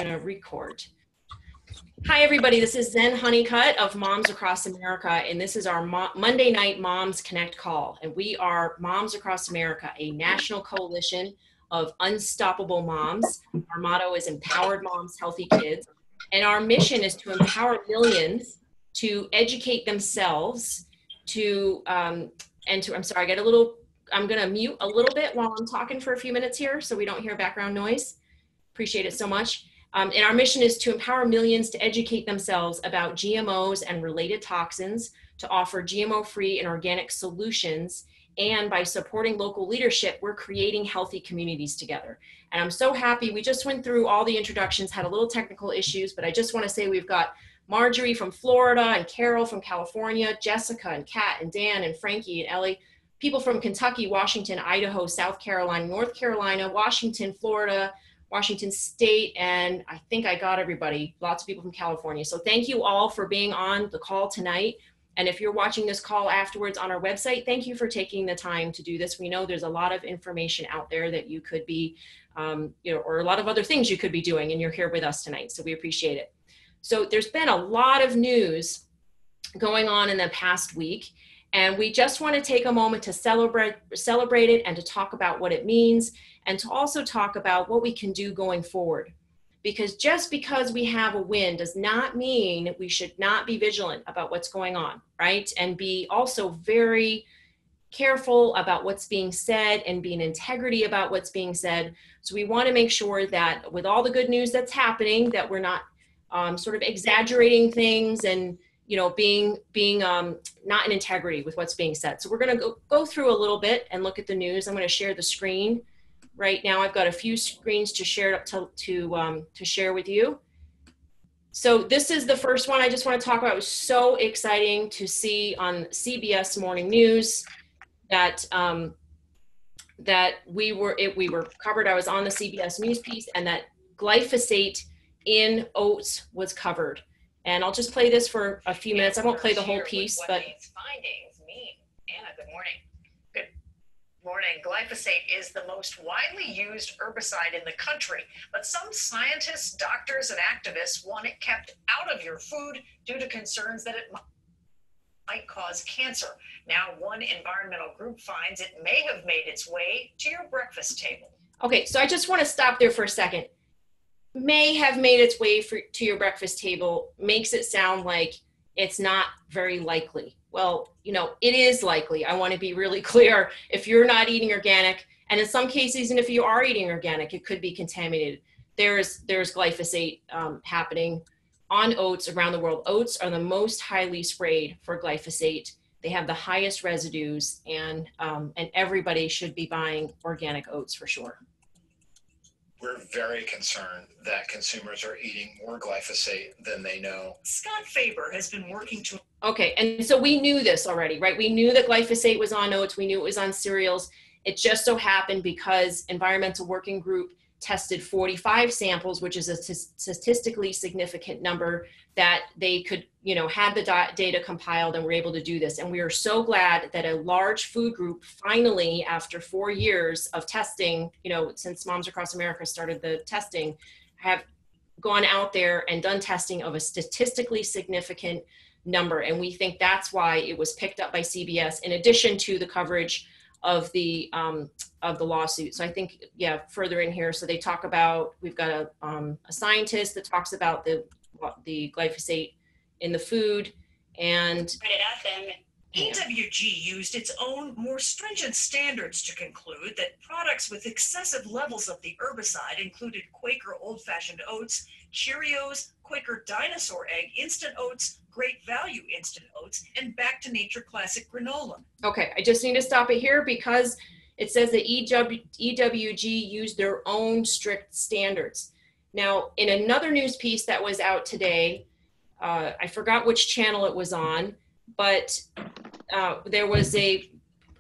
Gonna record. Hi everybody, this is Zen Honeycutt of Moms Across America, and this is our Monday night Moms Connect call. And we are Moms Across America, a national coalition of unstoppable moms. Our motto is Empowered Moms, Healthy Kids. And our mission is to empower millions to educate themselves I'm gonna mute a little bit while I'm talking for a few minutes here so we don't hear background noise. Appreciate it so much. And our mission is to empower millions to educate themselves about GMOs and related toxins, to offer GMO-free and organic solutions. And by supporting local leadership, we're creating healthy communities together. And I'm so happy. We just went through all the introductions, had a little technical issues, but I just want to say we've got Marjorie from Florida and Carol from California, Jessica and Kat and Dan and Frankie and Ellie, people from Kentucky, Washington, Idaho, South Carolina, North Carolina, Washington, Florida, Washington State, and I think I got everybody, lots of people from California. So thank you all for being on the call tonight. And if you're watching this call afterwards on our website, thank you for taking the time to do this. We know there's a lot of information out there that you could be, or a lot of other things you could be doing, and you're here with us tonight, so we appreciate it. So there's been a lot of news going on in the past week, and we just want to take a moment to celebrate it and to talk about what it means, and to also talk about what we can do going forward. Because just because we have a win does not mean we should not be vigilant about what's going on, right? And be also very careful about what's being said and be in integrity about what's being said. So we want to make sure that with all the good news that's happening, that we're not sort of exaggerating things and being not in integrity with what's being said. So we're going to go through a little bit and look at the news. I'm going to share the screen right now. I've got a few screens to share to share with you. So this is the first one I just want to talk about. It was so exciting to see on CBS Morning News that we were covered. I was on the CBS News piece, and that glyphosate in oats was covered. And I'll just play this for a few minutes. I won't play the whole piece, but these findings mean. Anna, good morning. Good morning. Glyphosate is the most widely used herbicide in the country, but some scientists, doctors, and activists want it kept out of your food due to concerns that it might cause cancer. Now, one environmental group finds it may have made its way to your breakfast table. Okay, so I just want to stop there for a second. May have made its way to your breakfast table makes it sound like it's not very likely. Well, it is likely. I want to be really clear. If you're not eating organic, and in some cases, and if you are eating organic, it could be contaminated. There's glyphosate happening on oats around the world. Oats are the most highly sprayed for glyphosate. They have the highest residues, and everybody should be buying organic oats for sure. We're very concerned that consumers are eating more glyphosate than they know. Scott Faber has been working to... Okay, and so we knew this already, right? We knew that glyphosate was on oats. We knew it was on cereals. It just so happened because Environmental Working Group tested 45 samples, which is a statistically significant number, that they could, had the data compiled and were able to do this. And we are so glad that a large food group finally, after 4 years of testing, since Moms Across America started the testing, have gone out there and done testing of a statistically significant number. And we think that's why it was picked up by CBS, in addition to the coverage of the lawsuit. So I think, further in here, so they talk about, we've got a scientist that talks about the glyphosate in the food, and EWG used its own more stringent standards to conclude that products with excessive levels of the herbicide included Quaker old-fashioned oats, Cheerios, Quaker dinosaur egg instant oats, Great Value instant oats, and Back to Nature classic granola. Okay, I just need to stop it here because it says that EWG used their own strict standards. Now, in another news piece that was out today, I forgot which channel it was on, but there was a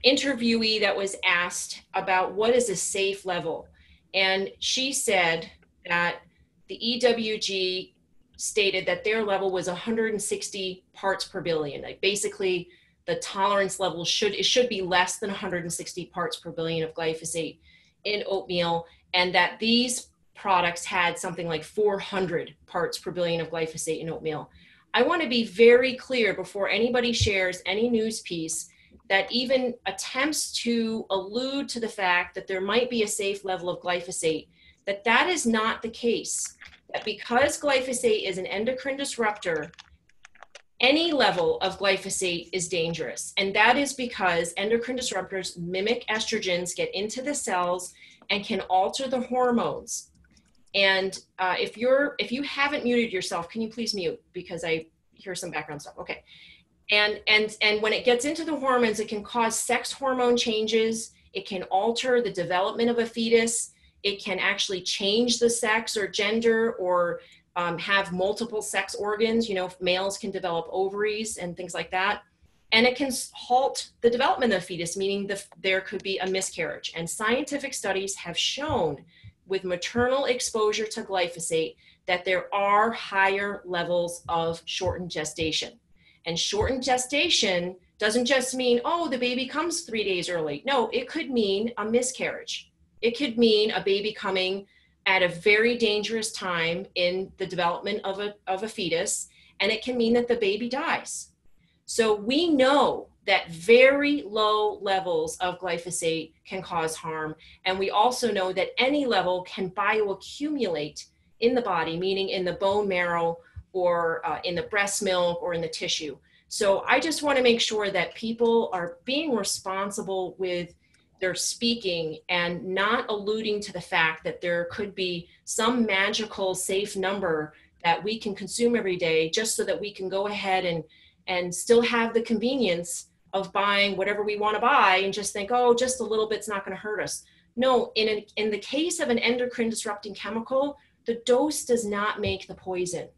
interviewee that was asked about what is a safe level. And she said that the EWG stated that their level was 160 parts per billion. Like basically the tolerance level should be less than 160 parts per billion of glyphosate in oatmeal, and that these products had something like 400 parts per billion of glyphosate in oatmeal. I want to be very clear before anybody shares any news piece that even attempts to allude to the fact that there might be a safe level of glyphosate, that is not the case. That because glyphosate is an endocrine disruptor, any level of glyphosate is dangerous. And that is because endocrine disruptors mimic estrogens, get into the cells, and can alter the hormones. And if you haven't muted yourself, can you please mute? Because I hear some background stuff. Okay. And when it gets into the hormones, it can cause sex hormone changes. It can alter the development of a fetus. It can actually change the sex or gender, or have multiple sex organs. You know, males can develop ovaries and things like that. And it can halt the development of the fetus, meaning there could be a miscarriage. And scientific studies have shown with maternal exposure to glyphosate that there are higher levels of shortened gestation. And shortened gestation doesn't just mean, oh, the baby comes 3 days early. No, it could mean a miscarriage. It could mean a baby coming at a very dangerous time in the development of a fetus, and it can mean that the baby dies. So we know that very low levels of glyphosate can cause harm, and we also know that any level can bioaccumulate in the body, meaning in the bone marrow or in the breast milk or in the tissue. So I just want to make sure that people are being responsible with their speaking and not alluding to the fact that there could be some magical safe number that we can consume every day just so that we can go ahead and still have the convenience of buying whatever we want to buy and just think, oh, just a little bit's not going to hurt us. No, in the case of an endocrine disrupting chemical, the dose does not make the poison.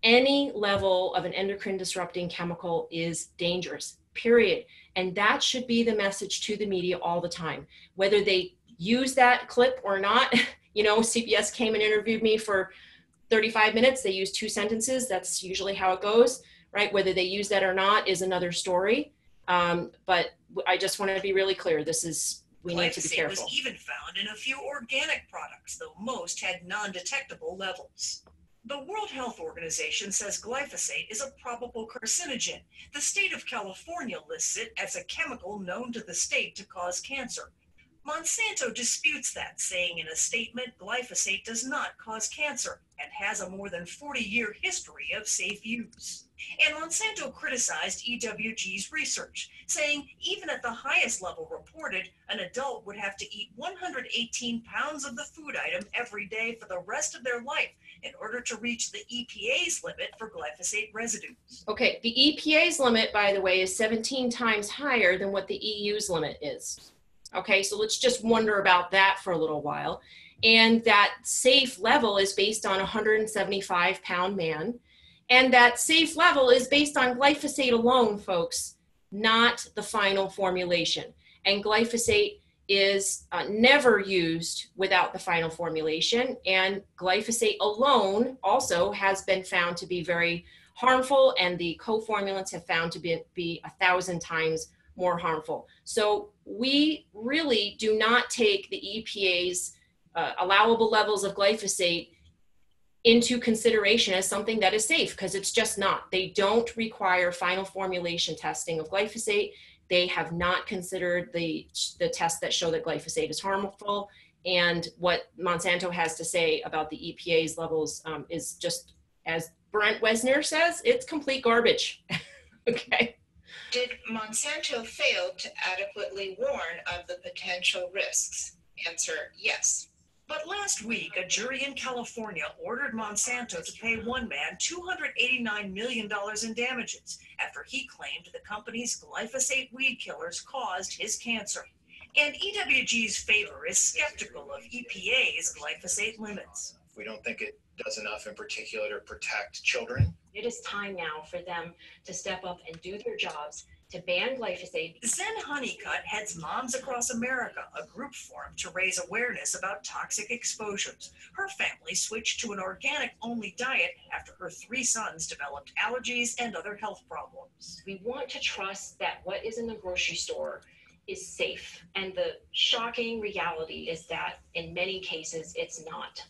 Any level of an endocrine disrupting chemical is dangerous, period. And that should be the message to the media all the time, whether they use that clip or not. You know, CBS came and interviewed me for 35 minutes. They used 2 sentences. That's usually how it goes, right? Whether they use that or not is another story. But I just want to be really clear. We need to be careful. Glyphosate was even found in a few organic products, though most had non-detectable levels. The World Health Organization says glyphosate is a probable carcinogen. The state of California lists it as a chemical known to the state to cause cancer. Monsanto disputes that, saying in a statement, glyphosate does not cause cancer and has a more than 40-year history of safe use. And Monsanto criticized EWG's research, saying even at the highest level reported, an adult would have to eat 118 pounds of the food item every day for the rest of their life in order to reach the EPA's limit for glyphosate residues. Okay, the EPA's limit, by the way, is 17 times higher than what the EU's limit is. Okay, so let's just wonder about that for a little while. And that safe level is based on a 175-pound man. And that safe level is based on glyphosate alone, folks, not the final formulation. And glyphosate is never used without the final formulation. And glyphosate alone also has been found to be very harmful, and the co-formulants have found to be 1,000 times more harmful. So we really do not take the EPA's allowable levels of glyphosate into consideration as something that is safe, because it's just not. They don't require final formulation testing of glyphosate. They have not considered the tests that show that glyphosate is harmful. And what Monsanto has to say about the EPA's levels is just, as Brent Wesner says, it's complete garbage. Okay. Did Monsanto fail to adequately warn of the potential risks? Answer, yes. But last week, a jury in California ordered Monsanto to pay one man $289 million in damages after he claimed the company's glyphosate weed killers caused his cancer. And EWG's favor is skeptical of EPA's glyphosate limits. We don't think it does enough in particular to protect children. It is time now for them to step up and do their jobs to ban glyphosate. Zen Honeycutt heads Moms Across America, a group formed to raise awareness about toxic exposures. Her family switched to an organic-only diet after her 3 sons developed allergies and other health problems. We want to trust that what is in the grocery store is safe. And the shocking reality is that in many cases, it's not.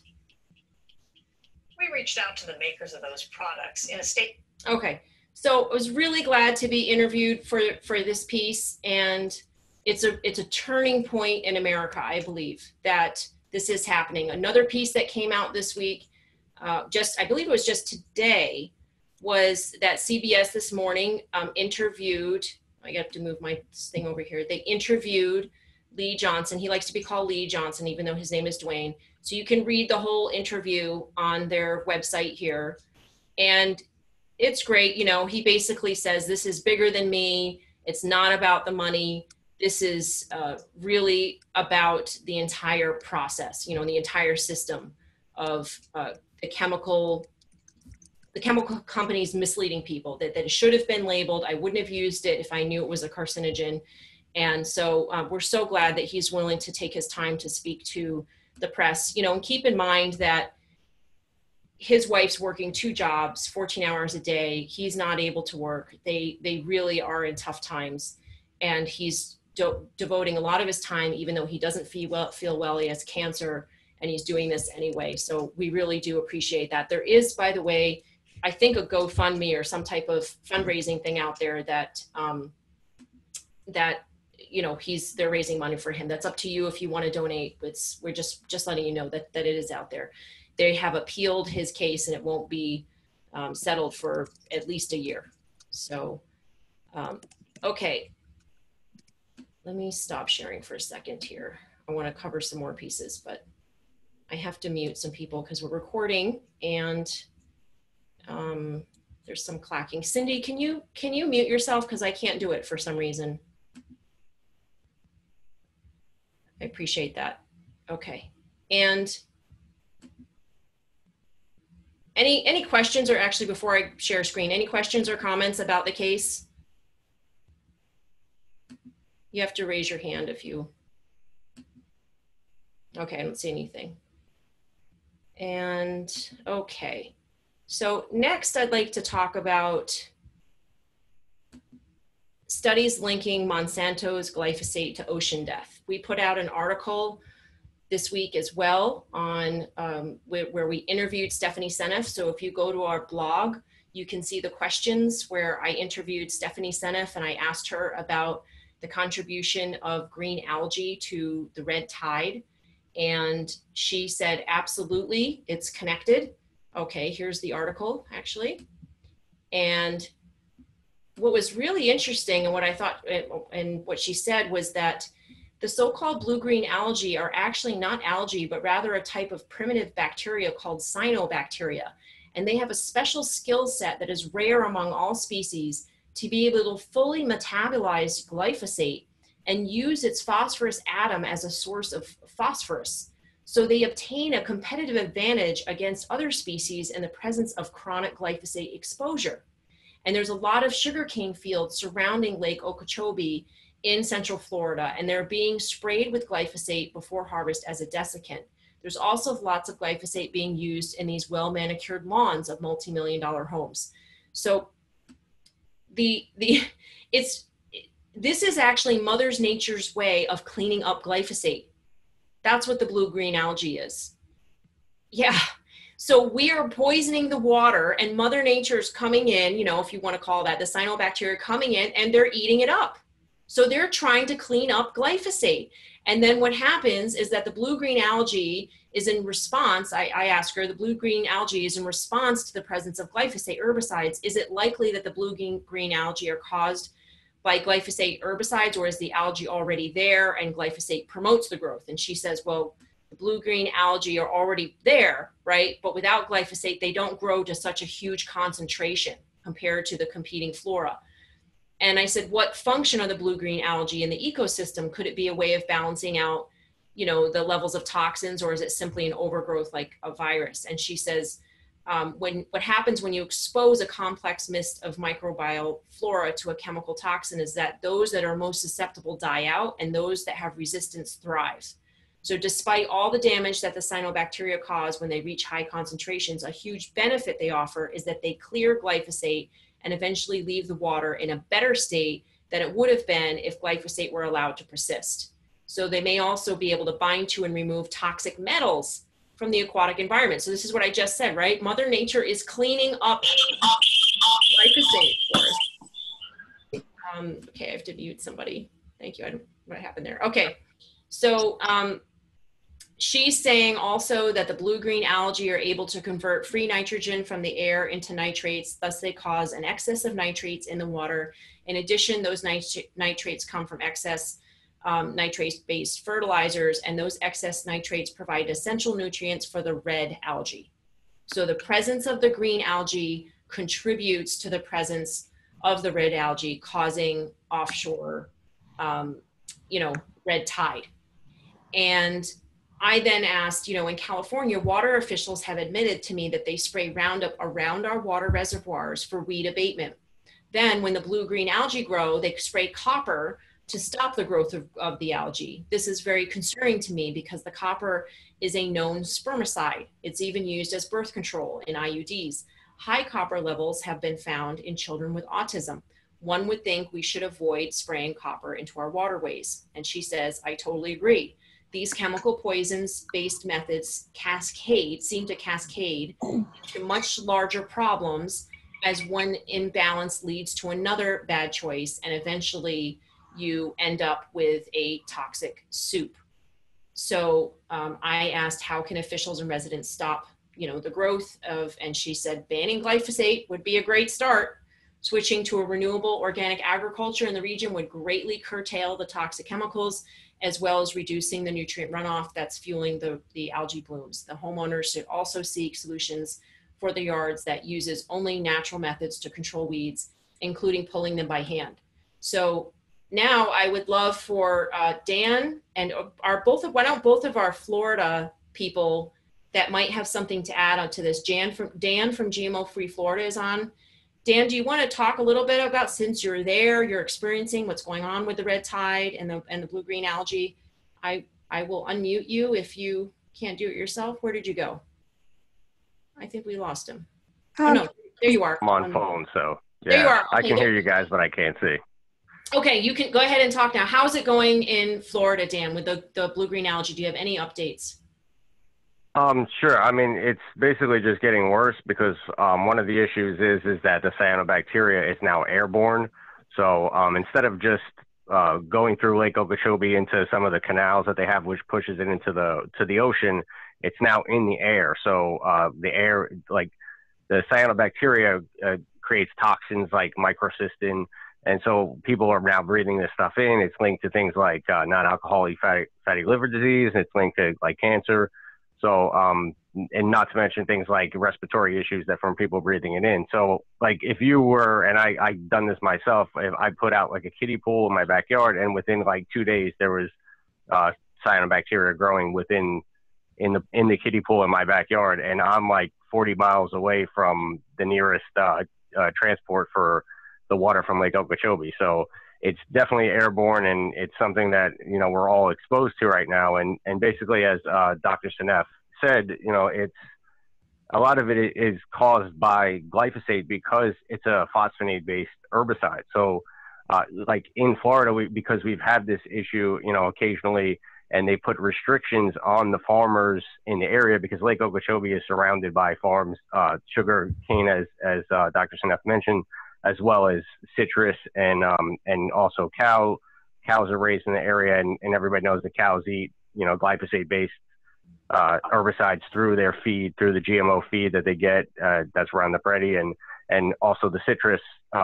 We reached out to the makers of those products in a state. Okay, so I was really glad to be interviewed for this piece, and it's a turning point in America, I believe, that this is happening. Another piece that came out this week, I believe it was just today, was that CBS this morning interviewed, I have to move my thing over here, they interviewed Lee Johnson. He likes to be called Lee Johnson, even though his name is Dwayne. So you can read the whole interview on their website here. And it's great. You know, he basically says, this is bigger than me. It's not about the money. This is really about the entire process, you know, the entire system of the chemical companies misleading people, that it should have been labeled. I wouldn't have used it if I knew it was a carcinogen. And so we're so glad that he's willing to take his time to speak to the press, you know, and keep in mind that his wife's working 2 jobs, 14 hours a day. He's not able to work. They really are in tough times. And he's devoting a lot of his time, even though he doesn't feel well, he has cancer, and he's doing this anyway. So we really do appreciate that. There is, by the way, I think a GoFundMe or some type of fundraising thing out there that, you know, they're raising money for him. That's up to you if you want to donate. We're just letting you know that it is out there. They have appealed his case, and it won't be settled for at least a year. So, okay. Let me stop sharing for a second here. I want to cover some more pieces, but I have to mute some people because we're recording, and there's some clacking. Cindy, can you mute yourself? Because I can't do it for some reason. I appreciate that. Okay. And any questions, or actually before I share screen, any questions or comments about the case? You have to raise your hand if you, okay, I don't see anything. And okay, so next I'd like to talk about studies linking Monsanto's glyphosate to ocean death. We put out an article this week as well on where we interviewed Stephanie Seneff. So if you go to our blog, you can see the questions where I interviewed Stephanie Seneff, and I asked her about the contribution of green algae to the red tide. And she said, absolutely, it's connected. Okay, here's the article actually. And what was really interesting, and what I thought, and what she said, was that the so-called blue-green algae are actually not algae, but rather a type of primitive bacteria called cyanobacteria. And they have a special skill set that is rare among all species to be able to fully metabolize glyphosate and use its phosphorus atom as a source of phosphorus. So they obtain a competitive advantage against other species in the presence of chronic glyphosate exposure. And there's a lot of sugarcane fields surrounding Lake Okeechobee in Central Florida, and they're being sprayed with glyphosate before harvest as a desiccant. There's also lots of glyphosate being used in these well-manicured lawns of multi-million-dollar homes. So this is actually Mother Nature's way of cleaning up glyphosate. That's what the blue-green algae is. Yeah. So we are poisoning the water, and Mother Nature's coming in, you know, if you want to call that, the cyanobacteria coming in, and they're eating it up. So they're trying to clean up glyphosate. And then what happens is that the blue-green algae is in response, I asked her, the blue-green algae is in response to the presence of glyphosate herbicides. Is it likely that the blue-green algae are caused by glyphosate herbicides, or is the algae already there and glyphosate promotes the growth? And she says, well, the blue-green algae are already there, right? But without glyphosate, they don't grow to such a huge concentration compared to the competing flora. And I said, what function are the blue-green algae in the ecosystem? Could it be a way of balancing out, you know, the levels of toxins, or is it simply an overgrowth like a virus? And she says, what happens when you expose a complex mist of microbial flora to a chemical toxin is that those that are most susceptible die out, and those that have resistance thrive. So despite all the damage that the cyanobacteria cause when they reach high concentrations, a huge benefit they offer is that they clear glyphosate and eventually leave the water in a better state than it would have been if glyphosate were allowed to persist. So they may also be able to bind to and remove toxic metals from the aquatic environment. So this is what I just said, right? Mother Nature is cleaning up glyphosate for us. Okay, I have to mute somebody. Thank you. I don't know what happened there. Okay, so she's saying also that the blue-green algae are able to convert free nitrogen from the air into nitrates. Thus, they cause an excess of nitrates in the water. In addition, those nitrates come from excess nitrate-based fertilizers, and those excess nitrates provide essential nutrients for the red algae. So the presence of the green algae contributes to the presence of the red algae, causing offshore, red tide. And I then asked, in California, water officials have admitted to me that they spray Roundup around our water reservoirs for weed abatement. Then when the blue-green algae grow, they spray copper to stop the growth of the algae. This is very concerning to me because the copper is a known spermicide. It's even used as birth control in IUDs. High copper levels have been found in children with autism. One would think we should avoid spraying copper into our waterways. And she says, I totally agree. These chemical poisons-based methods seem to cascade into much larger problems as one imbalance leads to another bad choice, and eventually you end up with a toxic soup. So I asked, how can officials and residents stop, the growth of, and she said, banning glyphosate would be a great start. Switching to a renewable organic agriculture in the region would greatly curtail the toxic chemicals, as well as reducing the nutrient runoff that's fueling the algae blooms. The homeowners should also seek solutions for their yards that uses only natural methods to control weeds, including pulling them by hand. So now I would love for Dan and why don't both of our Florida people that might have something to add on to this. Dan from GMO Free Florida is on. Dan, do you want to talk a little bit about, since you're there, you're experiencing what's going on with the red tide and the blue-green algae? I will unmute you if you can't do it yourself. Where did you go? I think we lost him. Oh no, there you are. I'm on phone, so yeah. There you are. Okay, I can hear you guys, but I can't see. Okay, you can go ahead and talk now. How's it going in Florida, Dan, with the blue-green algae? Do you have any updates? Sure. I mean, it's basically just getting worse because one of the issues is that the cyanobacteria is now airborne. So instead of just going through Lake Okeechobee into some of the canals that they have, which pushes it into the ocean, it's now in the air. So the air, like the cyanobacteria, creates toxins like microcystin. And so people are now breathing this stuff in. It's linked to things like non-alcoholic fatty liver disease. It's linked to like cancer. So, and not to mention things like respiratory issues that from people breathing it in. So like if you were, and I've done this myself, if I put out like a kiddie pool in my backyard and within like 2 days, there was cyanobacteria growing in the kiddie pool in my backyard. And I'm like 40 miles away from the nearest transport for the water from Lake Okeechobee. So it's definitely airborne, and it's something that, we're all exposed to right now. And basically, as Dr. Seneff said, it's a lot of it is caused by glyphosate because it's a phosphonate-based herbicide. So like in Florida, because we've had this issue, occasionally, and they put restrictions on the farmers in the area because Lake Okeechobee is surrounded by farms, sugar cane, as Dr. Seneff mentioned, as well as citrus and also cows are raised in the area, and everybody knows the cows eat, glyphosate-based herbicides through their feed, through the GMO feed that they get that's around the ready, and also the citrus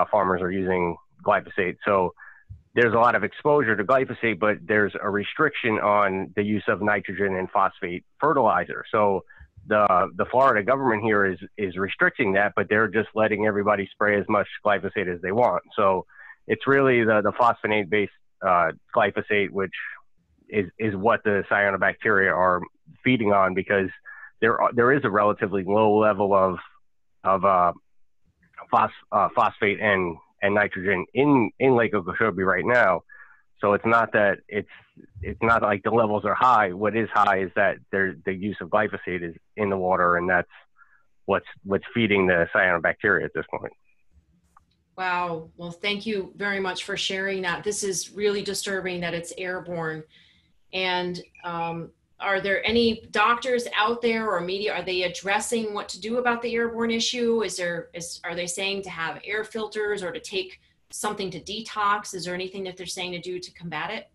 farmers are using glyphosate. So there's a lot of exposure to glyphosate, but there's a restriction on the use of nitrogen and phosphate fertilizer. So the Florida government here is restricting that, but they're just letting everybody spray as much glyphosate as they want. So it's really the phosphonate-based glyphosate, which is what the cyanobacteria are feeding on, because there is a relatively low level of phosphate and nitrogen in Lake Okeechobee right now. So it's not that it's not like the levels are high. What is high is that the use of glyphosate is in the water, and that's what's feeding the cyanobacteria at this point. Wow. Well, thank you very much for sharing that. This is really disturbing that it's airborne. And are there any doctors out there or media? Are they addressing what to do about the airborne issue? Are they saying to have air filters or to take something to detox? Is there anything that they're saying to do to combat it?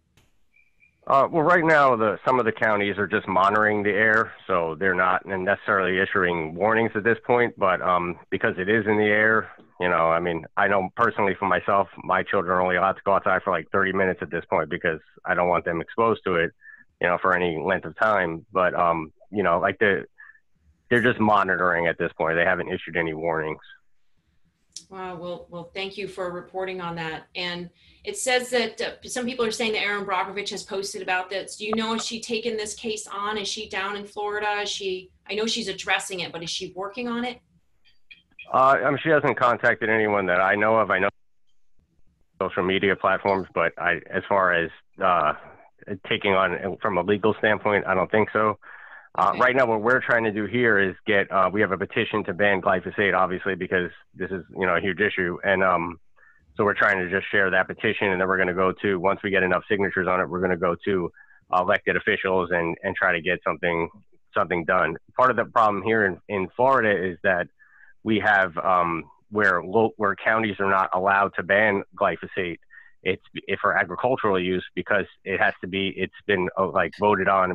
Well, right now, some of the counties are just monitoring the air, so they're not necessarily issuing warnings at this point. But because it is in the air, I mean, I know personally for myself, my children are only allowed to go outside for like 30 minutes at this point because I don't want them exposed to it, for any length of time. But like they're just monitoring at this point. They haven't issued any warnings. Wow. Well, thank you for reporting on that. And it says that some people are saying that Erin Brockovich has posted about this. Do you know if she's taken this case on? Is she down in Florida? I know she's addressing it, but is she working on it? She hasn't contacted anyone that I know of. I know social media platforms, but as far as taking on from a legal standpoint, I don't think so. Okay. Right now, what we're trying to do here is we have a petition to ban glyphosate, obviously, because this is, a huge issue. And so we're trying to just share that petition, and then we're going to go to, once we get enough signatures on it, we're going to go to elected officials and try to get something done. Part of the problem here in Florida is that we have where counties are not allowed to ban glyphosate. It's for agricultural use because it's been voted on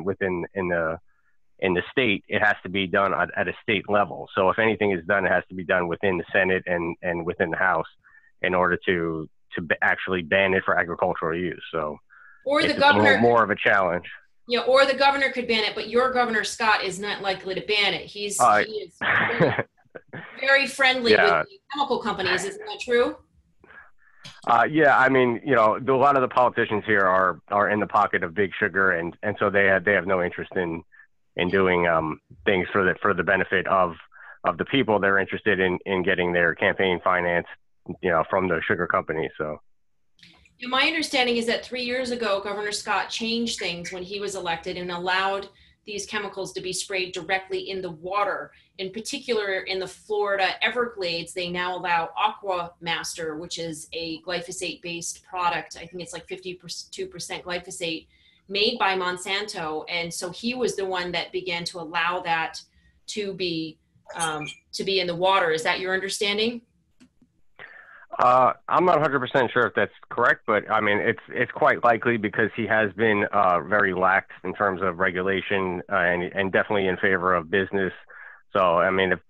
in the state. It has to be done at a state level. So if anything is done, it has to be done within the Senate and within the House in order to actually ban it for agricultural use. So or it's the governor more of a challenge. Yeah, or the governor could ban it, but your governor Scott is not likely to ban it. He is very friendly with the chemical companies. Isn't that true? Yeah, I mean, a lot of the politicians here are in the pocket of big sugar, and so they have no interest in doing things for the benefit of the people. They're interested in getting their campaign finance, from the sugar companies. So my understanding is that 3 years ago, Governor Scott changed things when he was elected and allowed these chemicals to be sprayed directly in the water. In particular, in the Florida Everglades, they now allow Aqua Master, which is a glyphosate-based product. I think it's like 52% glyphosate, made by Monsanto. And so he was the one that began to allow that to be in the water. Is that your understanding? I'm not 100% sure if that's correct, but I mean, it's quite likely because he has been very lax in terms of regulation and definitely in favor of business. So, I mean, if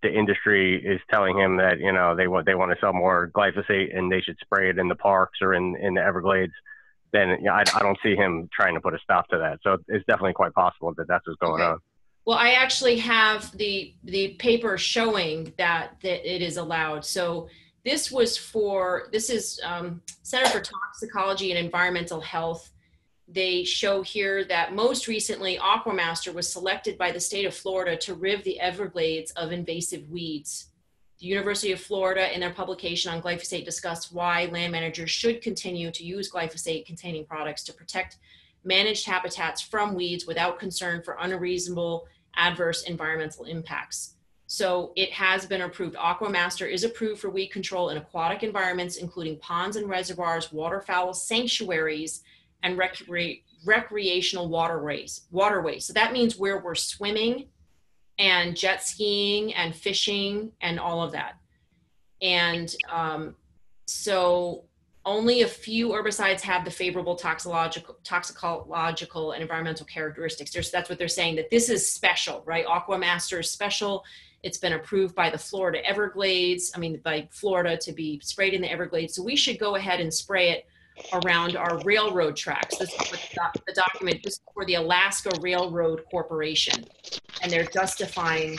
the industry is telling him that, they want to sell more glyphosate and they should spray it in the parks or in the Everglades, then I don't see him trying to put a stop to that. So it's definitely quite possible that that's what's going on. Well, I actually have the paper showing that it is allowed. So this is Center for Toxicology and Environmental Health. They show here that most recently Aquamaster was selected by the state of Florida to rid the Everglades of invasive weeds. The University of Florida, in their publication on glyphosate, discussed why land managers should continue to use glyphosate-containing products to protect managed habitats from weeds without concern for unreasonable adverse environmental impacts. So it has been approved. Aquamaster is approved for weed control in aquatic environments, including ponds and reservoirs, waterfowl sanctuaries, and recreational waterways. So that means where we're swimming and jet skiing and fishing and all of that. And so only a few herbicides have the favorable toxicological and environmental characteristics. That's what they're saying, that this is special, right? Aquamaster is special. It's been approved by the Florida Everglades, by Florida to be sprayed in the Everglades. So we should go ahead and spray it around our railroad tracks. This is what the document, this is for the Alaska Railroad Corporation. And they're justifying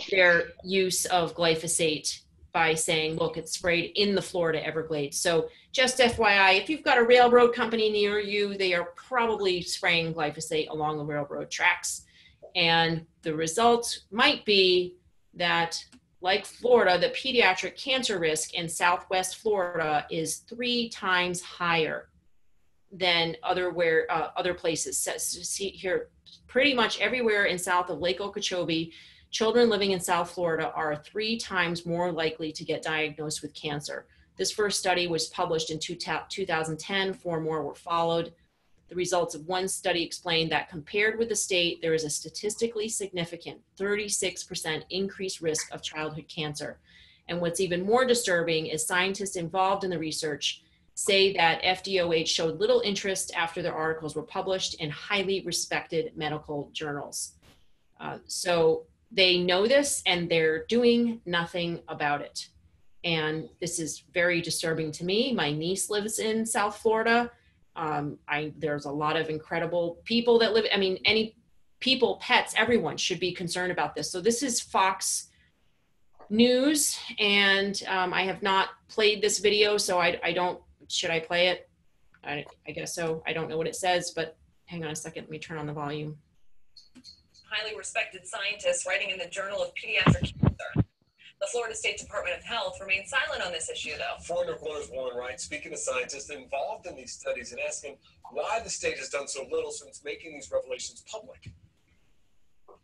their use of glyphosate by saying, look, it's sprayed in the Florida Everglades. So just FYI, if you've got a railroad company near you, they are probably spraying glyphosate along the railroad tracks. And the result might be that, like Florida, the pediatric cancer risk in Southwest Florida is 3 times higher than other places. So see here, pretty much everywhere in south of Lake Okeechobee, children living in South Florida are 3 times more likely to get diagnosed with cancer. This first study was published in 2010. 4 more were followed. The results of one study explained that compared with the state, there is a statistically significant 36% increased risk of childhood cancer. And what's even more disturbing is scientists involved in the research say that FDOH showed little interest after their articles were published in highly respected medical journals. So they know this and they're doing nothing about it. And this is very disturbing to me. My niece lives in South Florida. There's a lot of incredible people that live, I mean, any people, pets, everyone should be concerned about this. So this is Fox News, and I have not played this video, so I don't, should I play it? I guess so. I don't know what it says, but hang on a second, let me turn on the volume. Highly respected scientists writing in the Journal of Pediatric Cancer. The Florida State Department of Health remains silent on this issue, though. Four Corners Warren Wright speaking to scientists involved in these studies and asking why the state has done so little since making these revelations public.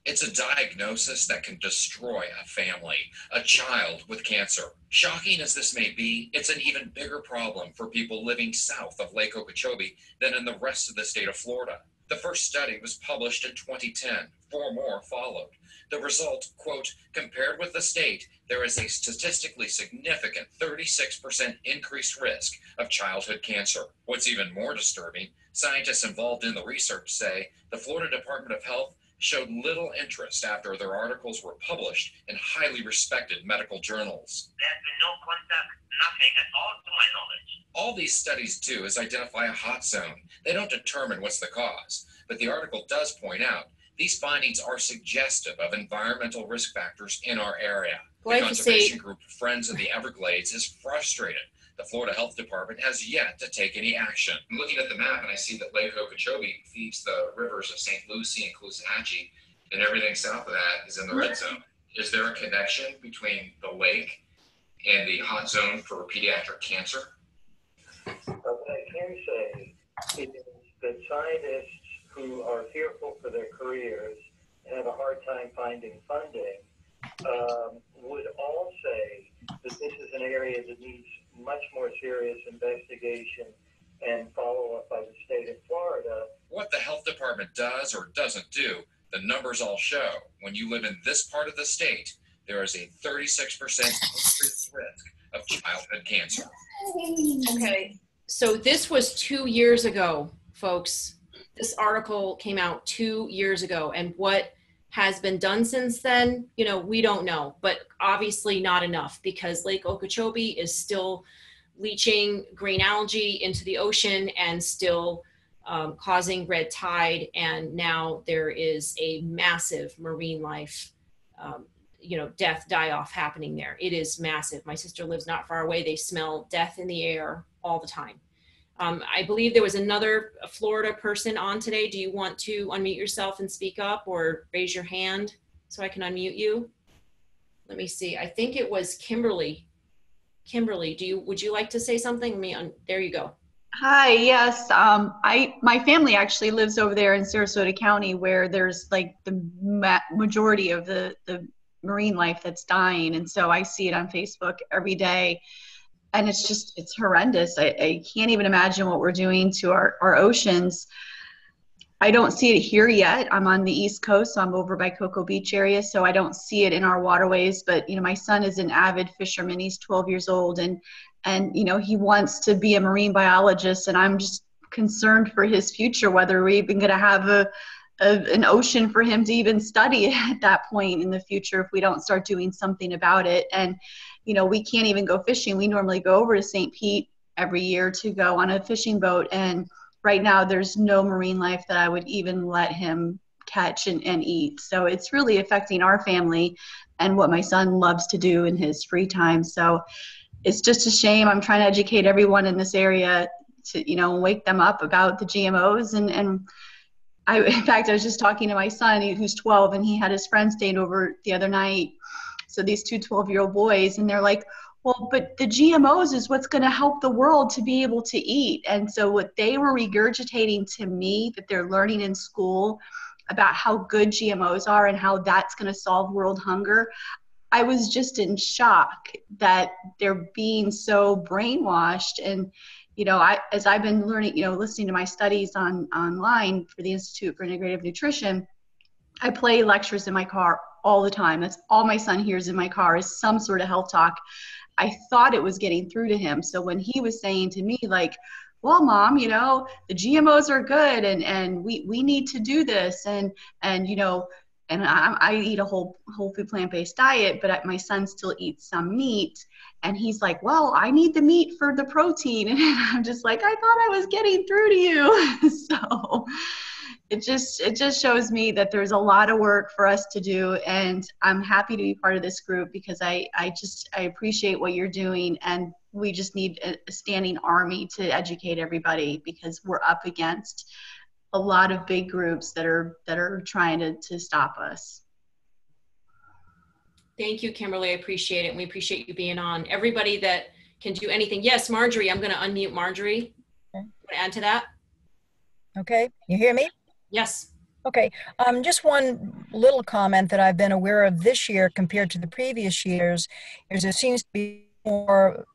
It's a diagnosis that can destroy a family, a child with cancer. Shocking as this may be, it's an even bigger problem for people living south of Lake Okeechobee than in the rest of the state of Florida. The first study was published in 2010. 4 more followed. The result, quote, compared with the state, there is a statistically significant 36% increased risk of childhood cancer. What's even more disturbing, scientists involved in the research say the Florida Department of Health showed little interest after their articles were published in highly respected medical journals. There's been no contact, nothing at all to my knowledge. All these studies do is identify a hot zone. They don't determine what's the cause, but the article does point out these findings are suggestive of environmental risk factors in our area. The conservation group Friends of the Everglades is frustrated. The Florida Health Department has yet to take any action. I'm looking at the map and I see that Lake Okeechobee feeds the rivers of St. Lucie and Caloosahatchee, and everything south of that is in the red zone. Is there a connection between the lake and the hot zone for pediatric cancer? What I can say is that scientists who are fearful for their careers and have a hard time finding funding would all say that this is an area that needs much more serious investigation and follow-up by the state of Florida. What the health department does or doesn't do, the numbers all show. When you live in this part of the state, there is a 36% increased risk of childhood cancer. Okay, so this was 2 years ago, folks. This article came out 2 years ago, and what has been done since then, you know, we don't know, but obviously not enough, because Lake Okeechobee is still leaching green algae into the ocean and still causing red tide. And now there is a massive marine life, death, die-off happening there. It is massive. My sister lives not far away. They smell death in the air all the time. I believe there was another Florida person on today. Do you want to unmute yourself and speak up, or raise your hand so I can unmute you? Let me see. I think it was Kimberly. Kimberly, would you like to say something? There you go. Hi, yes. My family actually lives over there in Sarasota County, where there's like the majority of the marine life that's dying. And so I see it on Facebook every day. And it's horrendous. I can't even imagine what we're doing to our oceans. I don't see it here yet. I'm on the East Coast, so I'm over by Cocoa Beach area, so I don't see it in our waterways. But, my son is an avid fisherman. He's 12 years old, and he wants to be a marine biologist, and I'm just concerned for his future, whether we're even going to have an ocean for him to even study at that point in the future if we don't start doing something about it. And we can't even go fishing. We normally go over to St. Pete every year to go on a fishing boat. And right now there's no marine life that I would even let him catch and eat. So it's really affecting our family and what my son loves to do in his free time. So it's just a shame. I'm trying to educate everyone in this area to, wake them up about the GMOs. And in fact, I was just talking to my son who's 12, and he had his friend staying over the other night. So these two 12-year-old boys, and they're like, well, but the GMOs is what's going to help the world to be able to eat. And so what they were regurgitating to me that they're learning in school about how good GMOs are and how that's going to solve world hunger, I was just in shock that they're being so brainwashed. And, you know, as I've been learning, you know, listening to my studies online for the Institute for Integrative Nutrition, I play lectures in my car all the time. That's all my son hears in my car is some sort of health talk. I thought it was getting through to him. So when he was saying to me, like, well, Mom, you know, the GMOs are good and we need to do this. And you know, and I eat a whole food plant-based diet, but my son still eats some meat. And he's like, well, I need the meat for the protein. And I'm just like, I thought I was getting through to you. So it just shows me that there's a lot of work for us to do, and I'm happy to be part of this group because I appreciate what you're doing, and we just need a standing army to educate everybody because we're up against a lot of big groups that are trying to stop us. Thank you, Kimberly. I appreciate it. And we appreciate you being on. Everybody that can do anything. Yes, Marjorie, I'm going to unmute Marjorie. Okay. Want to add to that? Okay, you hear me? Yes. Okay, just one little comment that I've been aware of this year compared to the previous years is there seems to be more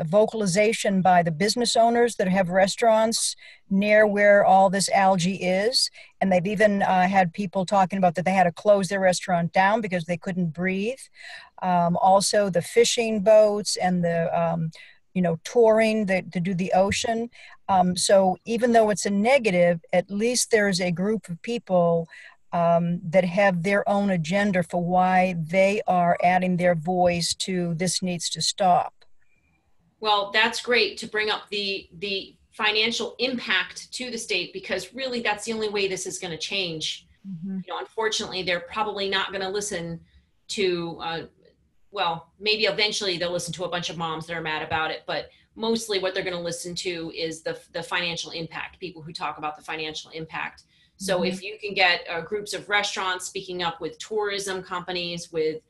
vocalization by the business owners that have restaurants near where all this algae is. And they've even had people talking about that they had to close their restaurant down because they couldn't breathe. Also the fishing boats and the touring to do the ocean. So even though it's a negative, at least there's a group of people that have their own agenda for why they are adding their voice to this needs to stop. Well, that's great to bring up the financial impact to the state, because really that's the only way this is going to change. Mm-hmm. You know, unfortunately, they're probably not going to listen to, well, maybe eventually they'll listen to a bunch of moms that are mad about it, but mostly what they're going to listen to is the financial impact, people who talk about the financial impact. So mm-hmm. if you can get groups of restaurants speaking up with tourism companies, with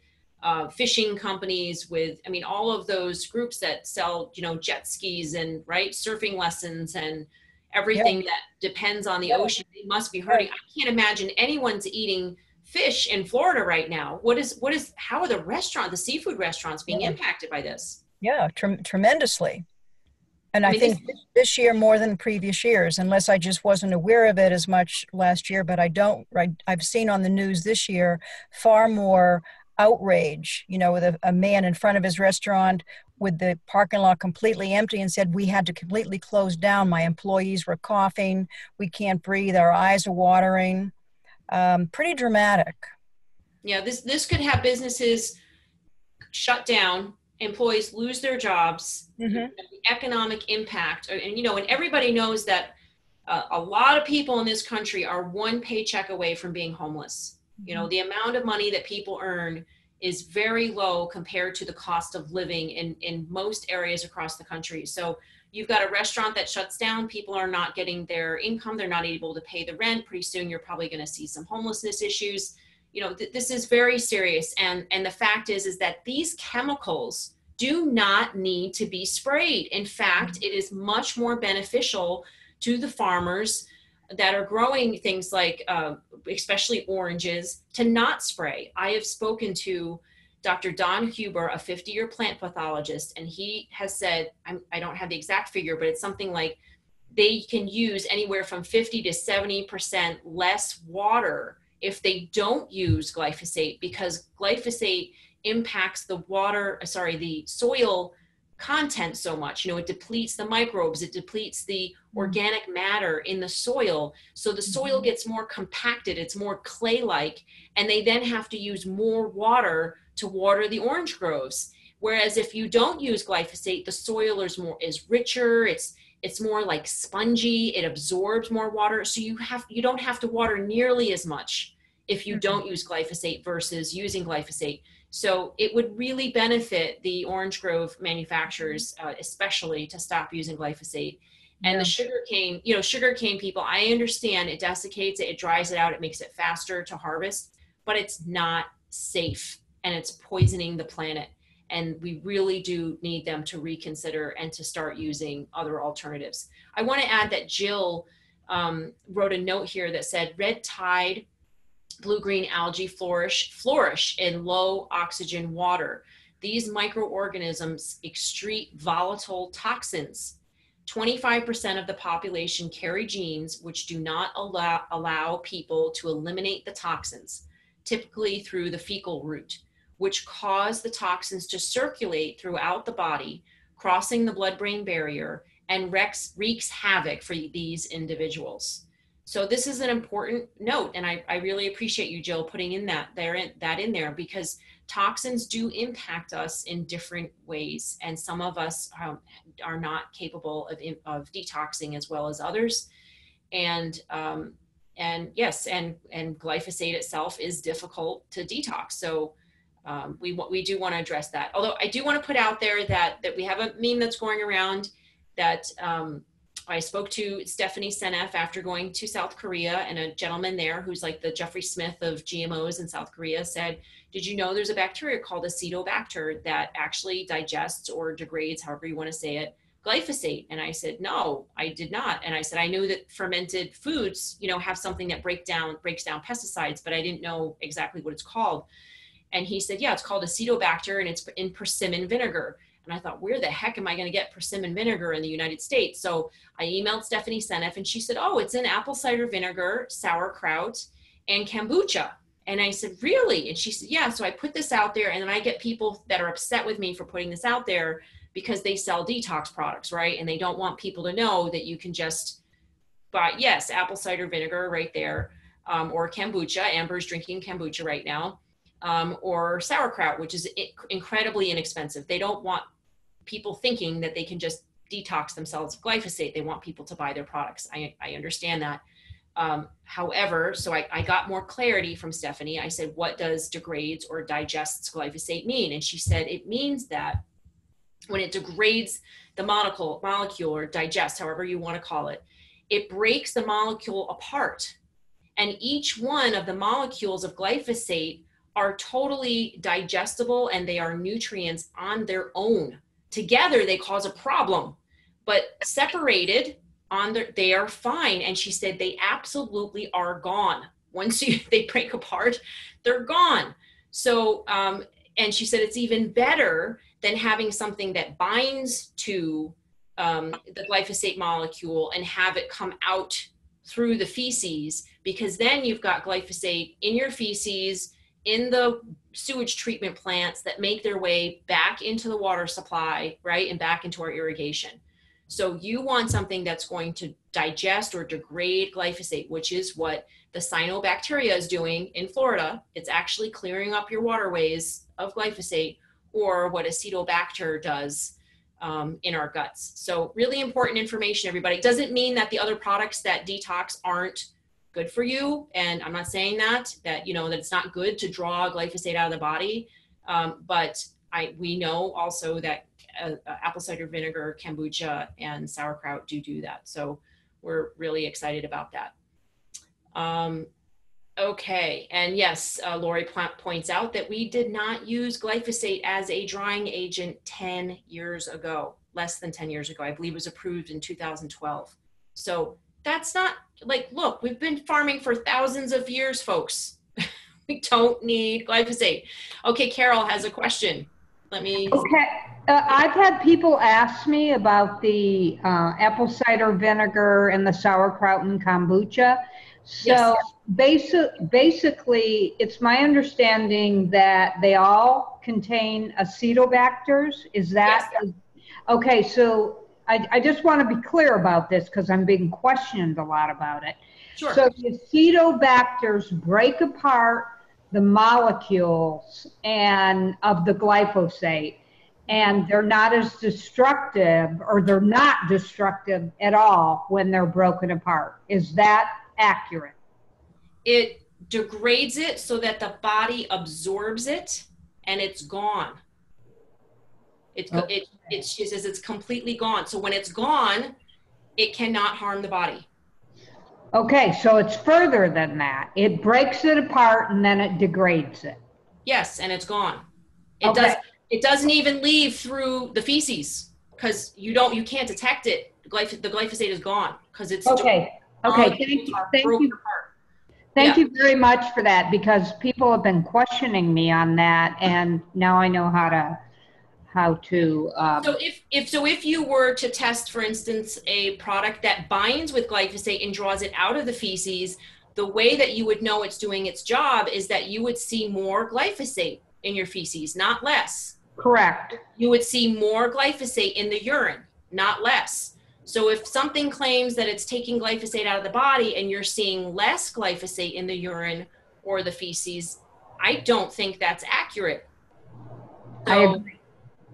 fishing companies, with, I mean, all of those groups that sell, jet skis and surfing lessons and everything that depends on the ocean, they must be hurting. I can't imagine anyone's eating fish in Florida right now. How are the seafood restaurants being impacted by this? Yeah, tremendously. And I think this year more than previous years, unless I just wasn't aware of it as much last year, but I've seen on the news this year far more outrage, with a man in front of his restaurant with the parking lot completely empty and said, we had to completely close down. My employees were coughing. We can't breathe. Our eyes are watering. Pretty dramatic. Yeah, this could have businesses shut down, employees lose their jobs, mm-hmm. the economic impact. And everybody knows that a lot of people in this country are one paycheck away from being homeless. Mm-hmm. The amount of money that people earn is very low compared to the cost of living in most areas across the country. So you've got a restaurant that shuts down, people are not getting their income, they're not able to pay the rent. Pretty soon you're probably going to see some homelessness issues. This is very serious. And the fact is that these chemicals do not need to be sprayed. In fact, it is much more beneficial to the farmers that are growing things like, especially oranges, to not spray. I have spoken to Dr. Don Huber, a 50-year plant pathologist, and he has said, I don't have the exact figure, but it's something like they can use anywhere from 50 to 70% less water if they don't use glyphosate, because glyphosate impacts the soil content so much. It depletes the microbes, it depletes the organic matter in the soil. So the soil gets more compacted, it's more clay-like, and they then have to use more water to water the orange groves. Whereas if you don't use glyphosate, the soil is richer, it's more like spongy, it absorbs more water. So you don't have to water nearly as much if you don't use glyphosate versus using glyphosate. So it would really benefit the orange grove manufacturers, especially, to stop using glyphosate. And the sugarcane people, I understand it desiccates it, it dries it out, it makes it faster to harvest, but it's not safe and it's poisoning the planet. And we really do need them to reconsider and to start using other alternatives. I want to add that Jill wrote a note here that said Red Tide blue-green algae flourish in low oxygen water. These microorganisms excrete volatile toxins. 25% of the population carry genes which do not allow people to eliminate the toxins, typically through the fecal route, which cause the toxins to circulate throughout the body, crossing the blood-brain barrier, and wreaks havoc for these individuals. So this is an important note, and I really appreciate you, Jill, putting in that in there, because toxins do impact us in different ways, and some of us are not capable of detoxing as well as others. And yes, and glyphosate itself is difficult to detox. So we do want to address that. Although I do want to put out there that we have a meme that's going around that I spoke to Stephanie Seneff after going to South Korea, and a gentleman there who's like the Jeffrey Smith of GMOs in South Korea said, did you know there's a bacteria called Acetobacter that actually digests or degrades, however you want to say it, glyphosate? And I said, no, I did not. And I said, I knew that fermented foods, have something that breaks down pesticides, but I didn't know exactly what it's called. And he said, yeah, it's called Acetobacter, and it's in persimmon vinegar. And I thought, where the heck am I going to get persimmon vinegar in the United States? So I emailed Stephanie Seneff, and she said, oh, it's in apple cider vinegar, sauerkraut, and kombucha. And I said, really? And she said, yeah. So I put this out there, and then I get people that are upset with me for putting this out there because they sell detox products, right? And they don't want people to know that you can just buy, yes, apple cider vinegar right there, or kombucha. Amber's drinking kombucha right now. Or sauerkraut, which is incredibly inexpensive. They don't want people thinking that they can just detox themselves of glyphosate. They want people to buy their products. I understand that. However, so I got more clarity from Stephanie. I said, what does degrades or digests glyphosate mean? And she said, it means that when it degrades the molecule or digests, however you want to call it, it breaks the molecule apart. And each one of the molecules of glyphosate are totally digestible, and they are nutrients on their own. Together, they cause a problem, but separated they are fine. And she said they absolutely are gone. Once they break apart, they're gone. So, and she said it's even better than having something that binds to the glyphosate molecule and have it come out through the feces, because then you've got glyphosate in your feces, in the sewage treatment plants that make their way back into the water supply, right? And back into our irrigation. So you want something that's going to digest or degrade glyphosate, which is what the cyanobacteria is doing in Florida. It's actually clearing up your waterways of glyphosate, or what Acetobacter does in our guts. So really important information, everybody. It doesn't mean that the other products that detox aren't good for you. And I'm not saying that that it's not good to draw glyphosate out of the body. But we know also that apple cider vinegar, kombucha, and sauerkraut do that. So we're really excited about that. Okay. And yes, Lori points out that we did not use glyphosate as a drying agent 10 years ago, less than 10 years ago. I believe it was approved in 2012. So that's not look, we've been farming for thousands of years, folks. We don't need glyphosate. Okay, Carol has a question. Okay, I've had people ask me about the apple cider vinegar and the sauerkraut and kombucha. So basically, it's my understanding that they all contain acetobacters. Is that? Yes. Okay, so I just want to be clear about this because I'm being questioned a lot about it. Sure. So the acetobacters break apart the molecules of the glyphosate, and they're not as destructive, or they're not destructive at all when they're broken apart. Is that accurate? It degrades it so that the body absorbs it and it's gone. She says it's completely gone. So when it's gone, it cannot harm the body. Okay, so it's further than that. It breaks it apart and then it degrades it. Yes, and it's gone. It doesn't even leave through the feces because you can't detect it. The glyphosate is gone because it's okay. Thank you. Thank you very much for that, because people have been questioning me on that, and now I know how to So if you were to test, for instance, a product that binds with glyphosate and draws it out of the feces, the way that you would know it's doing its job is that you would see more glyphosate in your feces, not less. Correct. You would see more glyphosate in the urine, not less. So if something claims that it's taking glyphosate out of the body and you're seeing less glyphosate in the urine or the feces, I don't think that's accurate. So, I agree.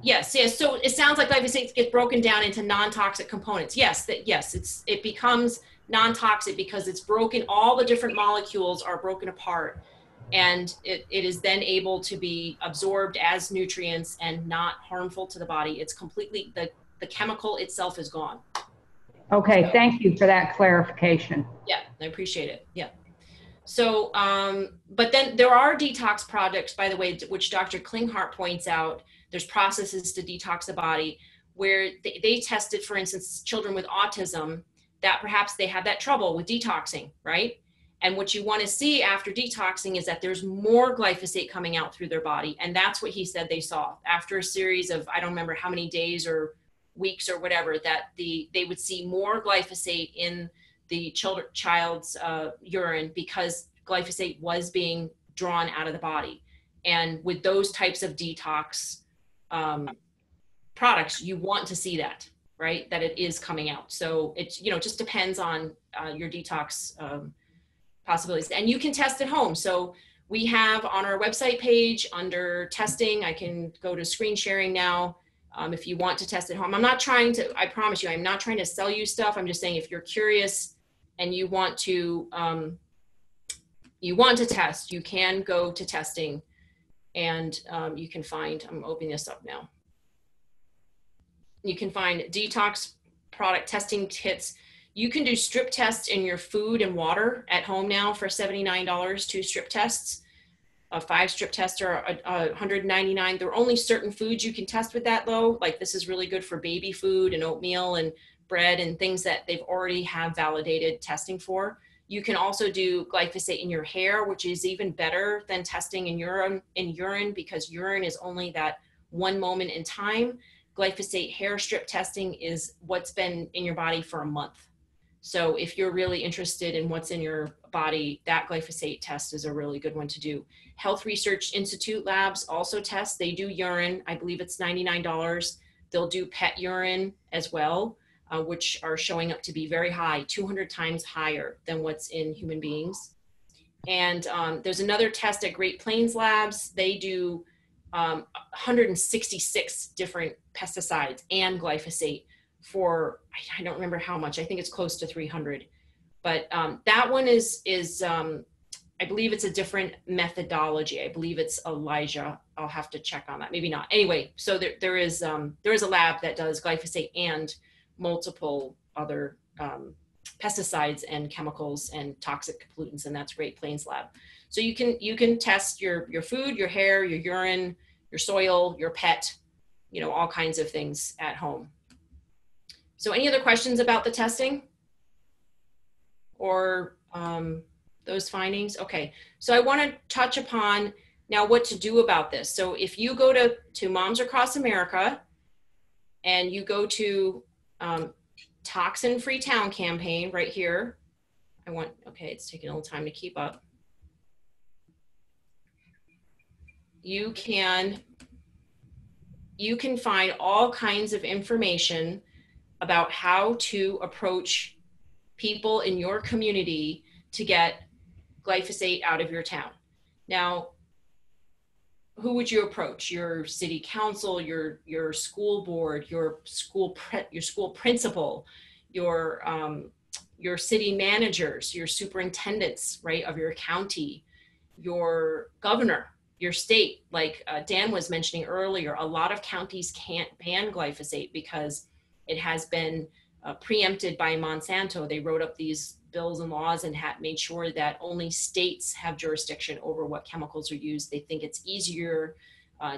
Yes. So it sounds like glyphosate gets broken down into non-toxic components. Yes, it becomes non-toxic because it's broken. All the different molecules are broken apart, and it is then able to be absorbed as nutrients and not harmful to the body. It's completely, the chemical itself is gone. Okay, thank you for that clarification. Yeah, I appreciate it. Yeah. So, but then there are detox products, by the way, which Dr. Klinghardt points out. There's processes to detox the body where they tested, for instance, children with autism, that perhaps they had that trouble with detoxing, right? And what you want to see after detoxing is that there's more glyphosate coming out through their body. And that's what he said they saw after a series of, I don't remember how many days or weeks or whatever, that they would see more glyphosate in the child's urine because glyphosate was being drawn out of the body. And with those types of detox products, you want to see that, right? That it is coming out. So it's, just depends on your detox possibilities. And you can test at home. So we have on our website page under testing, I can go to screen sharing now. If you want to test at home, I promise you, I'm not trying to sell you stuff. I'm just saying, if you're curious and you want to test, you can go to testing, and you can find, I'm opening this up now. You can find detox product testing kits. You can do strip tests in your food and water at home now for $79, 2 strip tests. 5 strip tests are $199. There are only certain foods you can test with that though. Like this is really good for baby food and oatmeal and bread and things that they've already have validated testing for. You can also do glyphosate in your hair, which is even better than testing in urine because urine is only that one moment in time. Glyphosate hair strip testing is what's been in your body for a month. So if you're really interested in what's in your body, that glyphosate test is a really good one to do. Health Research Institute labs also test. They do urine. I believe it's $99. They'll do pet urine as well, which are showing up to be very high, 200 times higher than what's in human beings. And there's another test at Great Plains Labs. They do 166 different pesticides and glyphosate for, I don't remember how much, I think it's close to 300. But that one is I believe it's a different methodology. I believe it's Elijah. I'll have to check on that. Maybe not. Anyway, so there is a lab that does glyphosate and multiple other pesticides and chemicals and toxic pollutants, and that's Great Plains Lab. So you can test your food, your hair, your urine, your soil, your pet, all kinds of things at home. So any other questions about the testing or those findings? Okay, so I want to touch upon now what to do about this. So if you go to Moms Across America and you go to Toxin Free Town campaign right here, okay, it's taking a little time to keep up. You can find all kinds of information about how to approach people in your community to get glyphosate out of your town. Now, who would you approach? Your city council, your school board, your school principal, your city managers, your superintendents, right, of your county, your governor, your state. Like Dan was mentioning earlier, a lot of counties can't ban glyphosate because it has been preempted by Monsanto. They wrote up these bills and laws and made sure that only states have jurisdiction over what chemicals are used. They think it's easier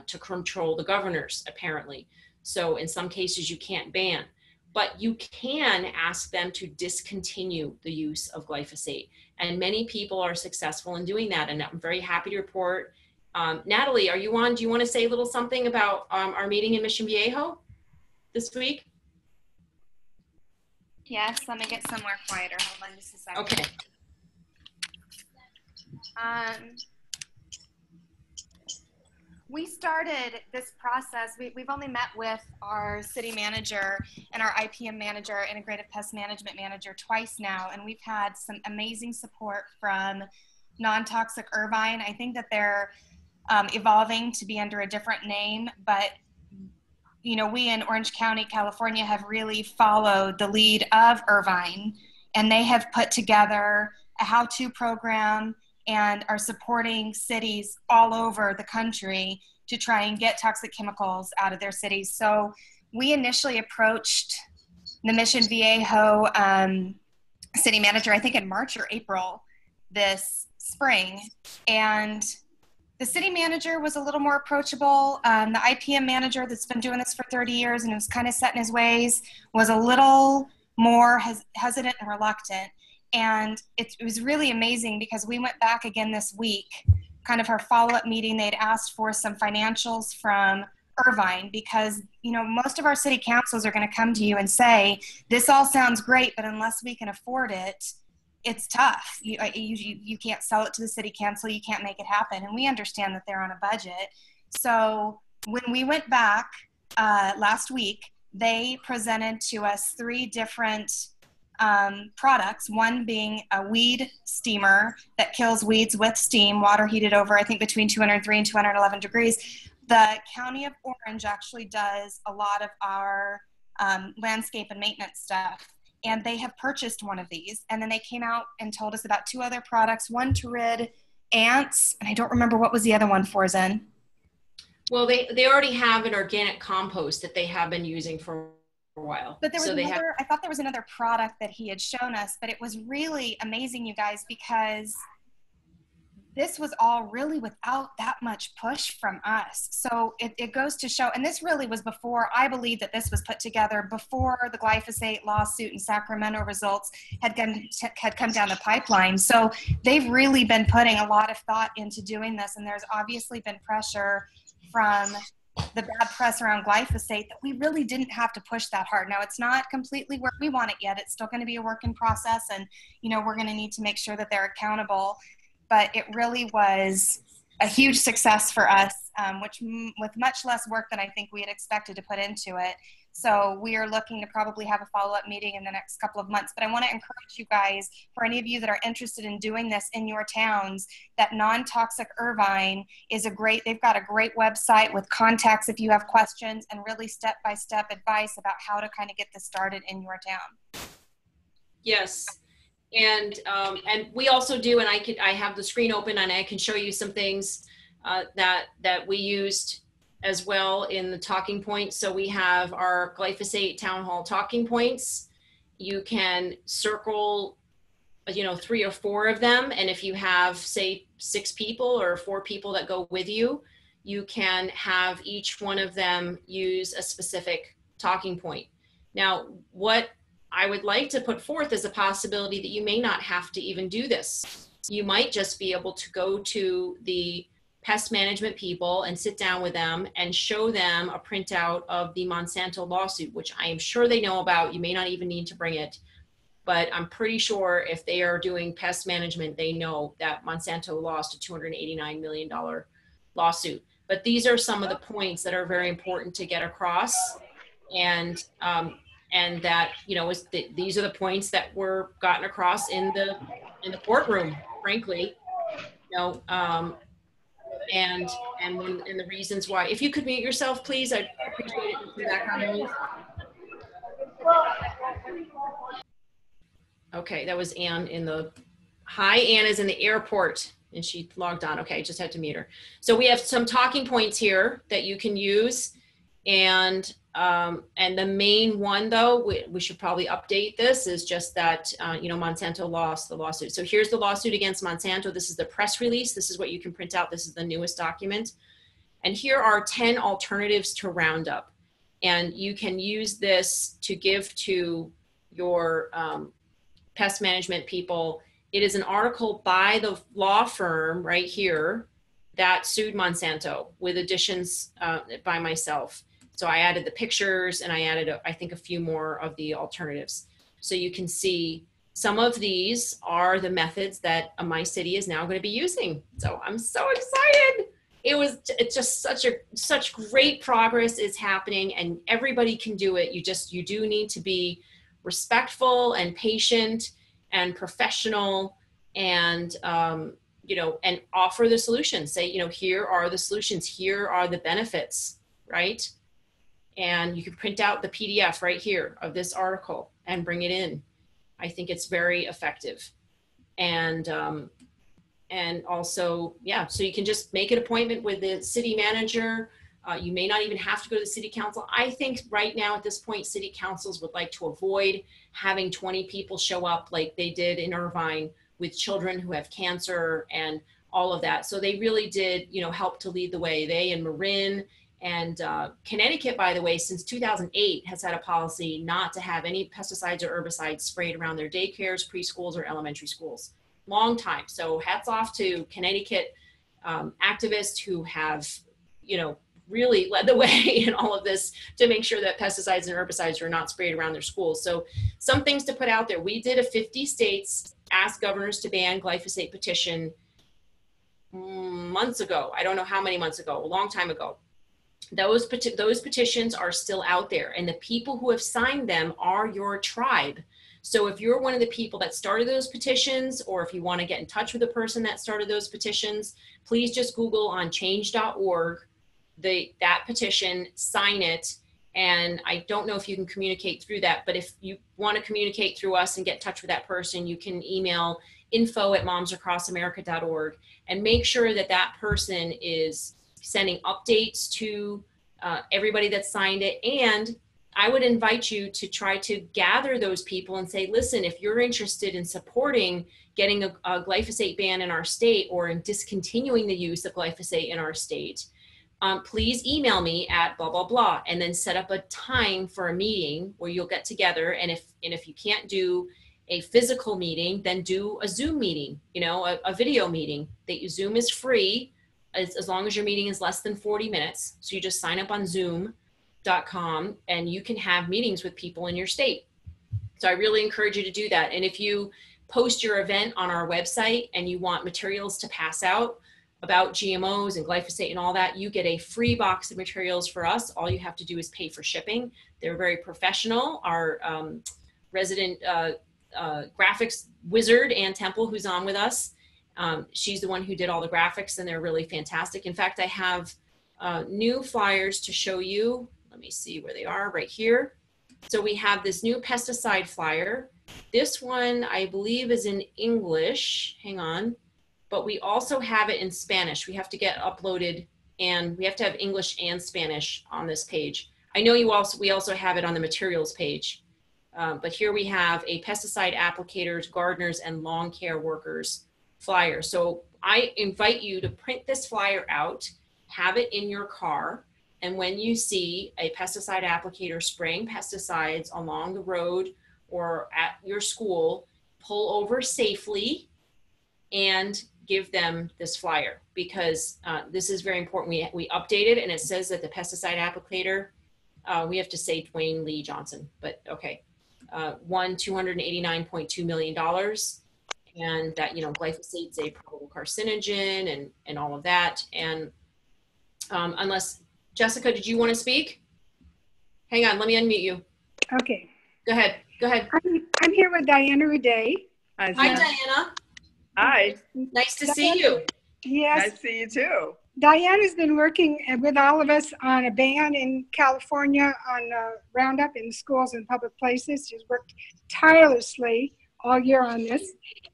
to control the governors, apparently. So in some cases you can't ban. but you can ask them to discontinue the use of glyphosate. And many people are successful in doing that. And I'm very happy to report. Natalie, are you on? Do you want to say a little something about our meeting in Mission Viejo this week? Yes, let me get somewhere quieter. Hold on just a second. Okay. We started this process. We've only met with our city manager and our IPM manager, integrated pest management manager, twice now, and we've had some amazing support from non-toxic Irvine. I think that they're evolving to be under a different name, but you know, we in Orange County, California have really followed the lead of Irvine, and they have put together a how-to program and are supporting cities all over the country to try and get toxic chemicals out of their cities. So we initially approached the Mission Viejo city manager, I think in March or April this spring, and the city manager was a little more approachable. The IPM manager that's been doing this for 30 years and was kind of set in his ways was a little more hesitant and reluctant. And it was really amazing because we went back again this week, kind of our follow-up meeting. They'd asked for some financials from Irvine because, you know, most of our city councils are going to come to you and say, this all sounds great, but unless we can afford it, it's tough. You can't sell it to the city council. You can't make it happen. And we understand that they're on a budget. So when we went back last week, they presented to us 3 different products, one being a weed steamer that kills weeds with steam, water heated over, I think, between 203 and 211 degrees. The County of Orange actually does a lot of our landscape and maintenance stuff, and they have purchased one of these. And then they came out and told us about 2 other products, one to rid ants, and I don't remember what was the other one for, Zen. Well, they already have an organic compost that they have been using for a while. But there was I thought there was another product that he had shown us, but it was really amazing, you guys, because this was all really without that much push from us. So it goes to show, and this really was before, I believe that this was put together before the glyphosate lawsuit in Sacramento results had come down the pipeline. So they've really been putting a lot of thought into doing this, and there's obviously been pressure from the bad press around glyphosate that we really didn't have to push that hard. Now, it's not completely where we want it yet. It's still going to be a work in process, and, you know, we're going to need to make sure that they're accountable. But it really was a huge success for us, with much less work than I think we had expected to put into it. So we are looking to probably have a follow-up meeting in the next couple of months. But I want to encourage you guys, for any of you that are interested in doing this in your towns, that Non-Toxic Irvine is they've got a great website with contacts if you have questions, and really step-by-step advice about how to kind of get this started in your town. Yes. And we also do, and I have the screen open and I can show you some things that we used as well in the talking points. So we have our glyphosate town hall talking points. You can circle, 3 or 4 of them. And if you have, say, 6 people or 4 people that go with you, you can have each one of them use a specific talking point. Now, what I would like to put forth is a possibility that you may not have to even do this. You might just be able to go to the pest management people and sit down with them and show them a printout of the Monsanto lawsuit, which I am sure they know about. You may not even need to bring it, but I'm pretty sure if they are doing pest management, they know that Monsanto lost a $289 million lawsuit. But these are some of the points that are very important to get across. And that, these are the points that were gotten across in the courtroom, frankly, and the reasons why. If you could mute yourself, please, I'd appreciate it in the background noise. Okay, that was Ann hi, Ann is in the airport and she logged on. Okay, I just had to mute her. So we have some talking points here that you can use, and the main one, though, we should probably update this, is just that, Monsanto lost the lawsuit. So here's the lawsuit against Monsanto. This is the press release. This is what you can print out. This is the newest document. And here are 10 alternatives to Roundup. And you can use this to give to your pest management people. It is an article by the law firm right here that sued Monsanto, with additions by myself. So I added the pictures, and I added, I think, a few more of the alternatives. So you can see some of these are the methods that my city is now going to be using. So I'm so excited. It's just such great progress is happening, and everybody can do it. You do need to be respectful and patient and professional, and and offer the solutions. Say, here are the solutions, here are the benefits, right? And you can print out the PDF right here of this article and bring it in. I think it's very effective. And also, yeah, so you can just make an appointment with the city manager. You may not even have to go to the city council. I think right now at this point, city councils would like to avoid having 20 people show up like they did in Irvine with children who have cancer and all of that. So they really did, help to lead the way. They and Marin and Connecticut, by the way, since 2008 has had a policy not to have any pesticides or herbicides sprayed around their daycares, preschools, or elementary schools. Long time. So hats off to Connecticut activists who have, really led the way in all of this to make sure that pesticides and herbicides are not sprayed around their schools. So some things to put out there. We did a 50 states ask governors to ban glyphosate petition months ago. I don't know how many months ago, a long time ago. Those petitions are still out there, and the people who have signed them are your tribe. So if you're one of the people that started those petitions, or if you want to get in touch with the person that started those petitions, please just Google on change.org that petition, sign it. And I don't know if you can communicate through that, but if you want to communicate through us and get in touch with that person, you can email info@momsacrossamerica.org and make sure that that person is sending updates to everybody that signed it. And I would invite you to try to gather those people and say, listen, if you're interested in supporting getting a glyphosate ban in our state, or in discontinuing the use of glyphosate in our state, please email me at blah, blah, blah, and then set up a time for a meeting where you'll get together. And if you can't do a physical meeting, then do a Zoom meeting, a video meeting. Zoom is free as long as your meeting is less than 40 minutes. So you just sign up on zoom.com and you can have meetings with people in your state. So I really encourage you to do that. And if you post your event on our website and you want materials to pass out about GMOs and glyphosate and all that, you get a free box of materials for us. All you have to do is pay for shipping. They're very professional. Our resident graphics wizard, Ann Temple, who's on with us, she's the one who did all the graphics, and they're really fantastic. In fact, I have new flyers to show you. Let me see where they are, right here. So we have this new pesticide flyer. This one, I believe, is in English. Hang on. But we also have it in Spanish. We have to get uploaded, and we have to have English and Spanish on this page. I know we also have it on the materials page. But here we have a pesticide applicators, gardeners, and lawn care workers flyer. So I invite you to print this flyer out, have it in your car, and when you see a pesticide applicator spraying pesticides along the road or at your school, pull over safely and give them this flyer, because this is very important. We updated, and it says that the pesticide applicator, we have to say Dwayne Lee Johnson, but okay, won $289.2 million. And that, glyphosate's a probable carcinogen and all of that. And unless, Jessica, did you want to speak? Hang on, let me unmute you. Okay. Go ahead. I'm here with Diana Uday. Hi, Diana. Hi. Nice to see you. Yes. Nice to see you too. Diana's been working with all of us on a ban in California on Roundup in schools and public places. She's worked tirelessly all year on this.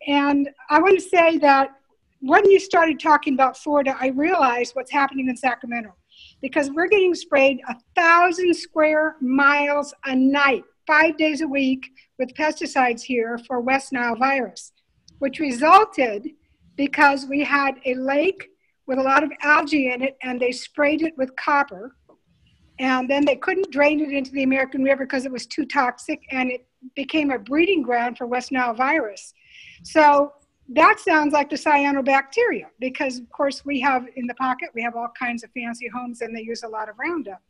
And I want to say that when you started talking about Florida, I realized what's happening in Sacramento, because we're getting sprayed 1,000 square miles a night, 5 days a week, with pesticides here for West Nile virus, which resulted because we had a lake with a lot of algae in it, and they sprayed it with copper. And then they couldn't drain it into the American River because it was too toxic, and it became a breeding ground for West Nile virus. So that sounds like the cyanobacteria, because of course we have in the pocket, we have all kinds of fancy homes and they use a lot of Roundup.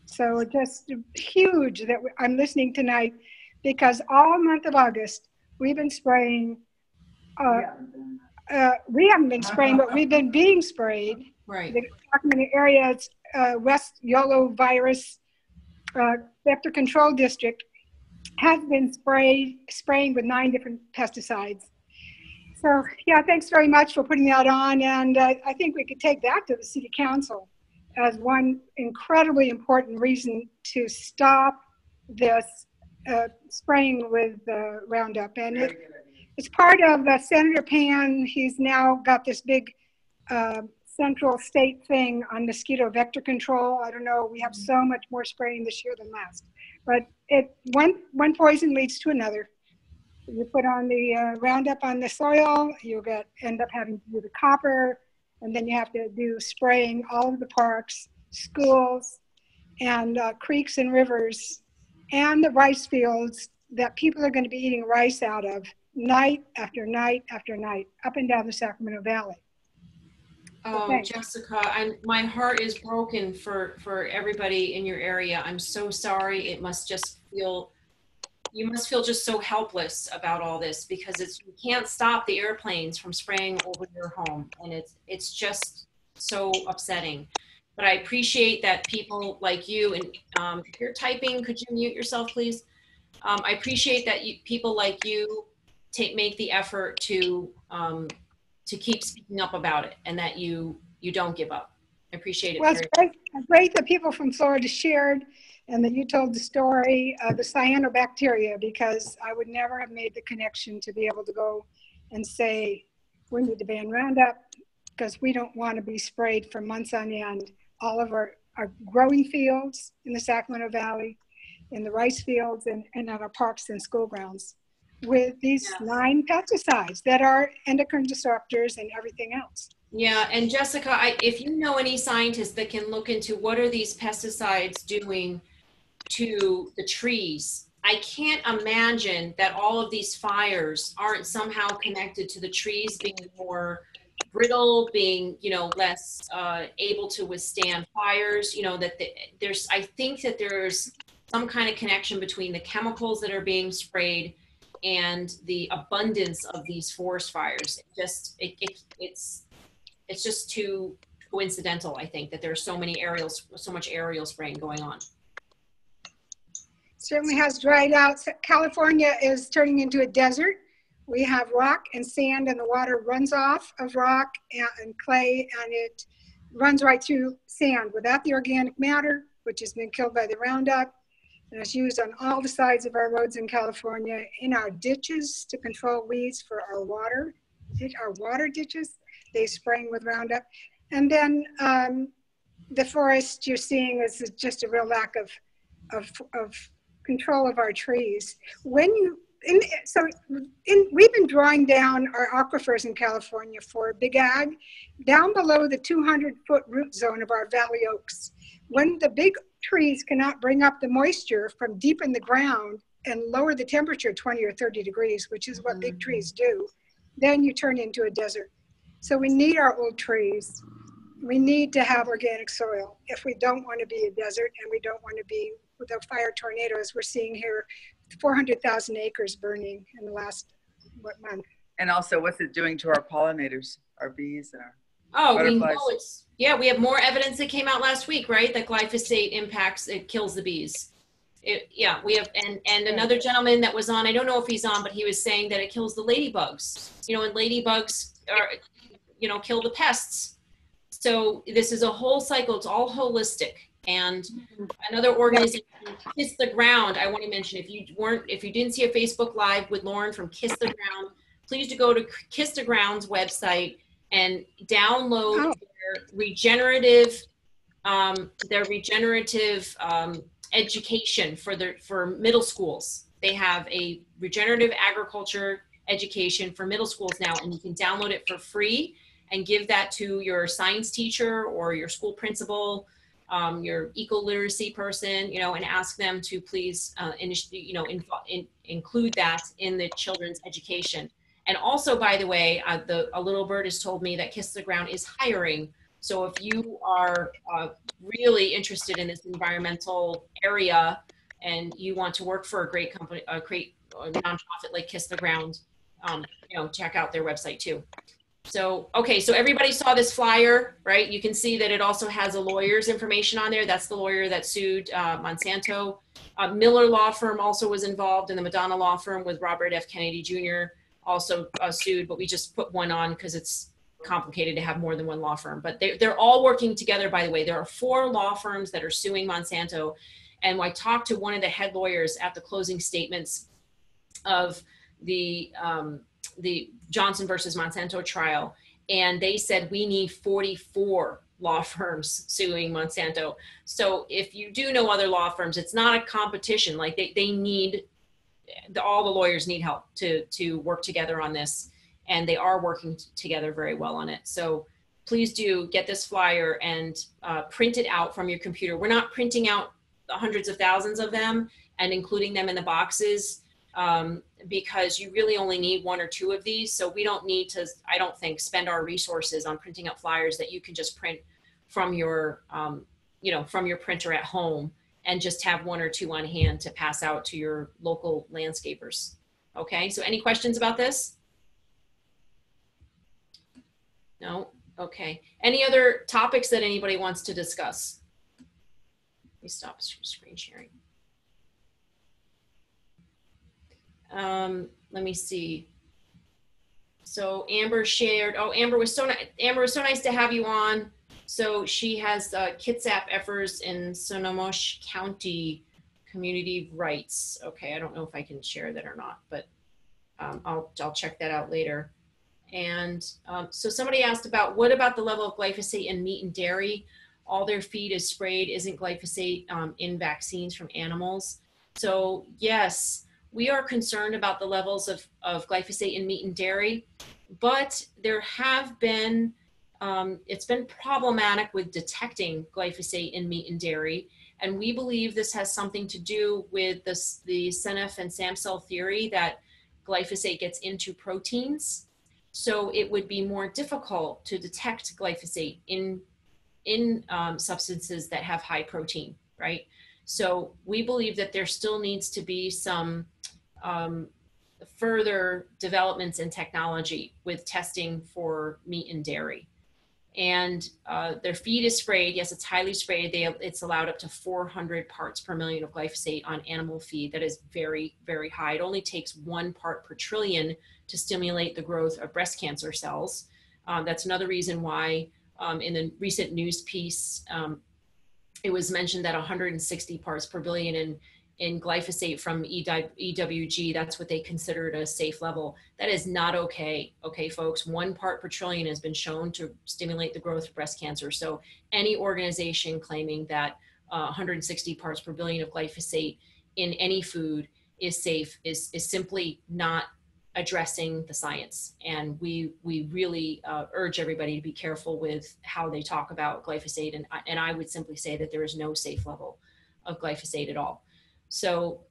So just huge that I'm listening tonight, because all month of August, we've been spraying, we haven't been spraying, but we've been being sprayed. Right. The documented areas, West Yellow Virus Vector Control District has been spraying with 9 different pesticides. So yeah, thanks very much for putting that on. And I think we could take that to the City Council as one incredibly important reason to stop this spraying with Roundup. And it's part of Senator Pan. He's now got this big central state thing on mosquito vector control. I don't know, we have so much more spraying this year than last. But one poison leads to another. You put on the Roundup on the soil, you'll end up having to do the copper, and then you have to do spraying all of the parks, schools, and creeks and rivers, and the rice fields that people are going to be eating rice out of night after night after night, up and down the Sacramento Valley. Oh, Jessica, my heart is broken for everybody in your area. I'm so sorry. It must just feel, you must feel just so helpless about all this, because you can't stop the airplanes from spraying over your home, and it's just so upsetting. But I appreciate that people like you, and if you're typing, could you mute yourself, please? I appreciate that people like you make the effort to keep speaking up about it, and that you don't give up. I appreciate it. Well, it's great that people from Florida shared, and that you told the story of the cyanobacteria, because I would never have made the connection to be able to go and say, we need to ban Roundup, because we don't want to be sprayed for months on end. All of our growing fields in the Sacramento Valley, in the rice fields, and at our parks and school grounds, with these 9 pesticides that are endocrine disruptors and everything else. Yeah, and Jessica, if you know any scientists that can look into what are these pesticides doing to the trees, I can't imagine that all of these fires aren't somehow connected to the trees being more brittle, being, less able to withstand fires, I think that there's some kind of connection between the chemicals that are being sprayed and the abundance of these forest fires. It's just too coincidental, I think, that there's so much aerial spraying going on. Certainly has dried out. California is turning into a desert. We have rock and sand, and the water runs off of rock and clay, and it runs right through sand without the organic matter, which has been killed by the Roundup. And it's used on all the sides of our roads in California, in our ditches to control weeds for our water ditches. They're spraying with Roundup. And then the forest you're seeing is just a real lack of control of our trees. We've been drawing down our aquifers in California for big ag, down below the 200-foot root zone of our valley oaks. When the big trees cannot bring up the moisture from deep in the ground and lower the temperature 20 or 30 degrees, which is what big trees do, then you turn into a desert. So we need our old trees. We need to have organic soil if we don't want to be a desert, and we don't want to be with the fire tornadoes we're seeing here, 400,000 acres burning in the last month. And also, what's it doing to our pollinators, our bees, and our butterflies? We know we have more evidence that came out last week, right? That glyphosate it kills the bees. We have, and another gentleman that was on, I don't know if he's on, but he was saying that it kills the ladybugs. And ladybugs are, kill the pests. So this is a whole cycle. It's all holistic. And another organization, Kiss the Ground, I want to mention, if you didn't see a Facebook Live with Lauren from Kiss the Ground, please do go to Kiss the Ground's website and download their regenerative education for middle schools. They have a regenerative agriculture education for middle schools now, and you can download it for free and give that to your science teacher or your school principal. your eco-literacy person, you know, and ask them to please, include that in the children's education. And also, by the way, a little bird has told me that Kiss the Ground is hiring. So if you are really interested in this environmental area and you want to work for a great company, a great nonprofit like Kiss the Ground, you know, check out their website too. So, okay, so everybody saw this flyer, right? You can see that it also has a lawyer's information on there. That's the lawyer that sued Monsanto. Miller Law Firm also was involved, and the Madonna Law Firm with Robert F. Kennedy Jr. also sued, but we just put one on because it's complicated to have more than one law firm. But they're all working together, by the way. There are 4 law firms that are suing Monsanto. And I talked to one of the head lawyers at the closing statements of the Johnson versus Monsanto trial, and they said we need 44 law firms suing Monsanto. So if you do know other law firms, it's not a competition. Like they need, all the lawyers need help to work together on this, and they are working together very well on it. So please do get this flyer and print it out from your computer. We're not printing out hundreds of thousands of them and including them in the boxes, because you really only need 1 or 2 of these. So we don't need to, I don't think, spend our resources on printing out flyers that you can just print from your, you know, from your printer at home and just have 1 or 2 on hand to pass out to your local landscapers. Okay, so any questions about this? No? Okay. Any other topics that anybody wants to discuss? Let me stop screen sharing. Let me see. So Amber shared, oh, Amber was so nice to have you on. So she has Kitsap efforts in Sonoma County community rights. Okay, I don't know if I can share that or not, but I'll check that out later. And so somebody asked about, what about the level of glyphosate in meat and dairy? All their feed is sprayed. Isn't glyphosate in vaccines from animals? So yes, we are concerned about the levels of glyphosate in meat and dairy, but there have been, it's been problematic with detecting glyphosate in meat and dairy. And we believe this has something to do with the Senef and Samsel theory that glyphosate gets into proteins. So it would be more difficult to detect glyphosate in substances that have high protein, right? So we believe that there still needs to be some further developments in technology with testing for meat and dairy. And their feed is sprayed. Yes, it's highly sprayed. It's allowed up to 400 parts per million of glyphosate on animal feed. That is very, very high. It only takes 1 part per trillion to stimulate the growth of breast cancer cells. That's another reason why in the recent news piece, it was mentioned that 160 parts per billion in glyphosate from EWG, that's what they considered a safe level. That is not okay, okay, folks? 1 part per trillion has been shown to stimulate the growth of breast cancer. So any organization claiming that 160 parts per billion of glyphosate in any food is safe is simply not addressing the science. And we really urge everybody to be careful with how they talk about glyphosate. And I would simply say that there is no safe level of glyphosate at all. So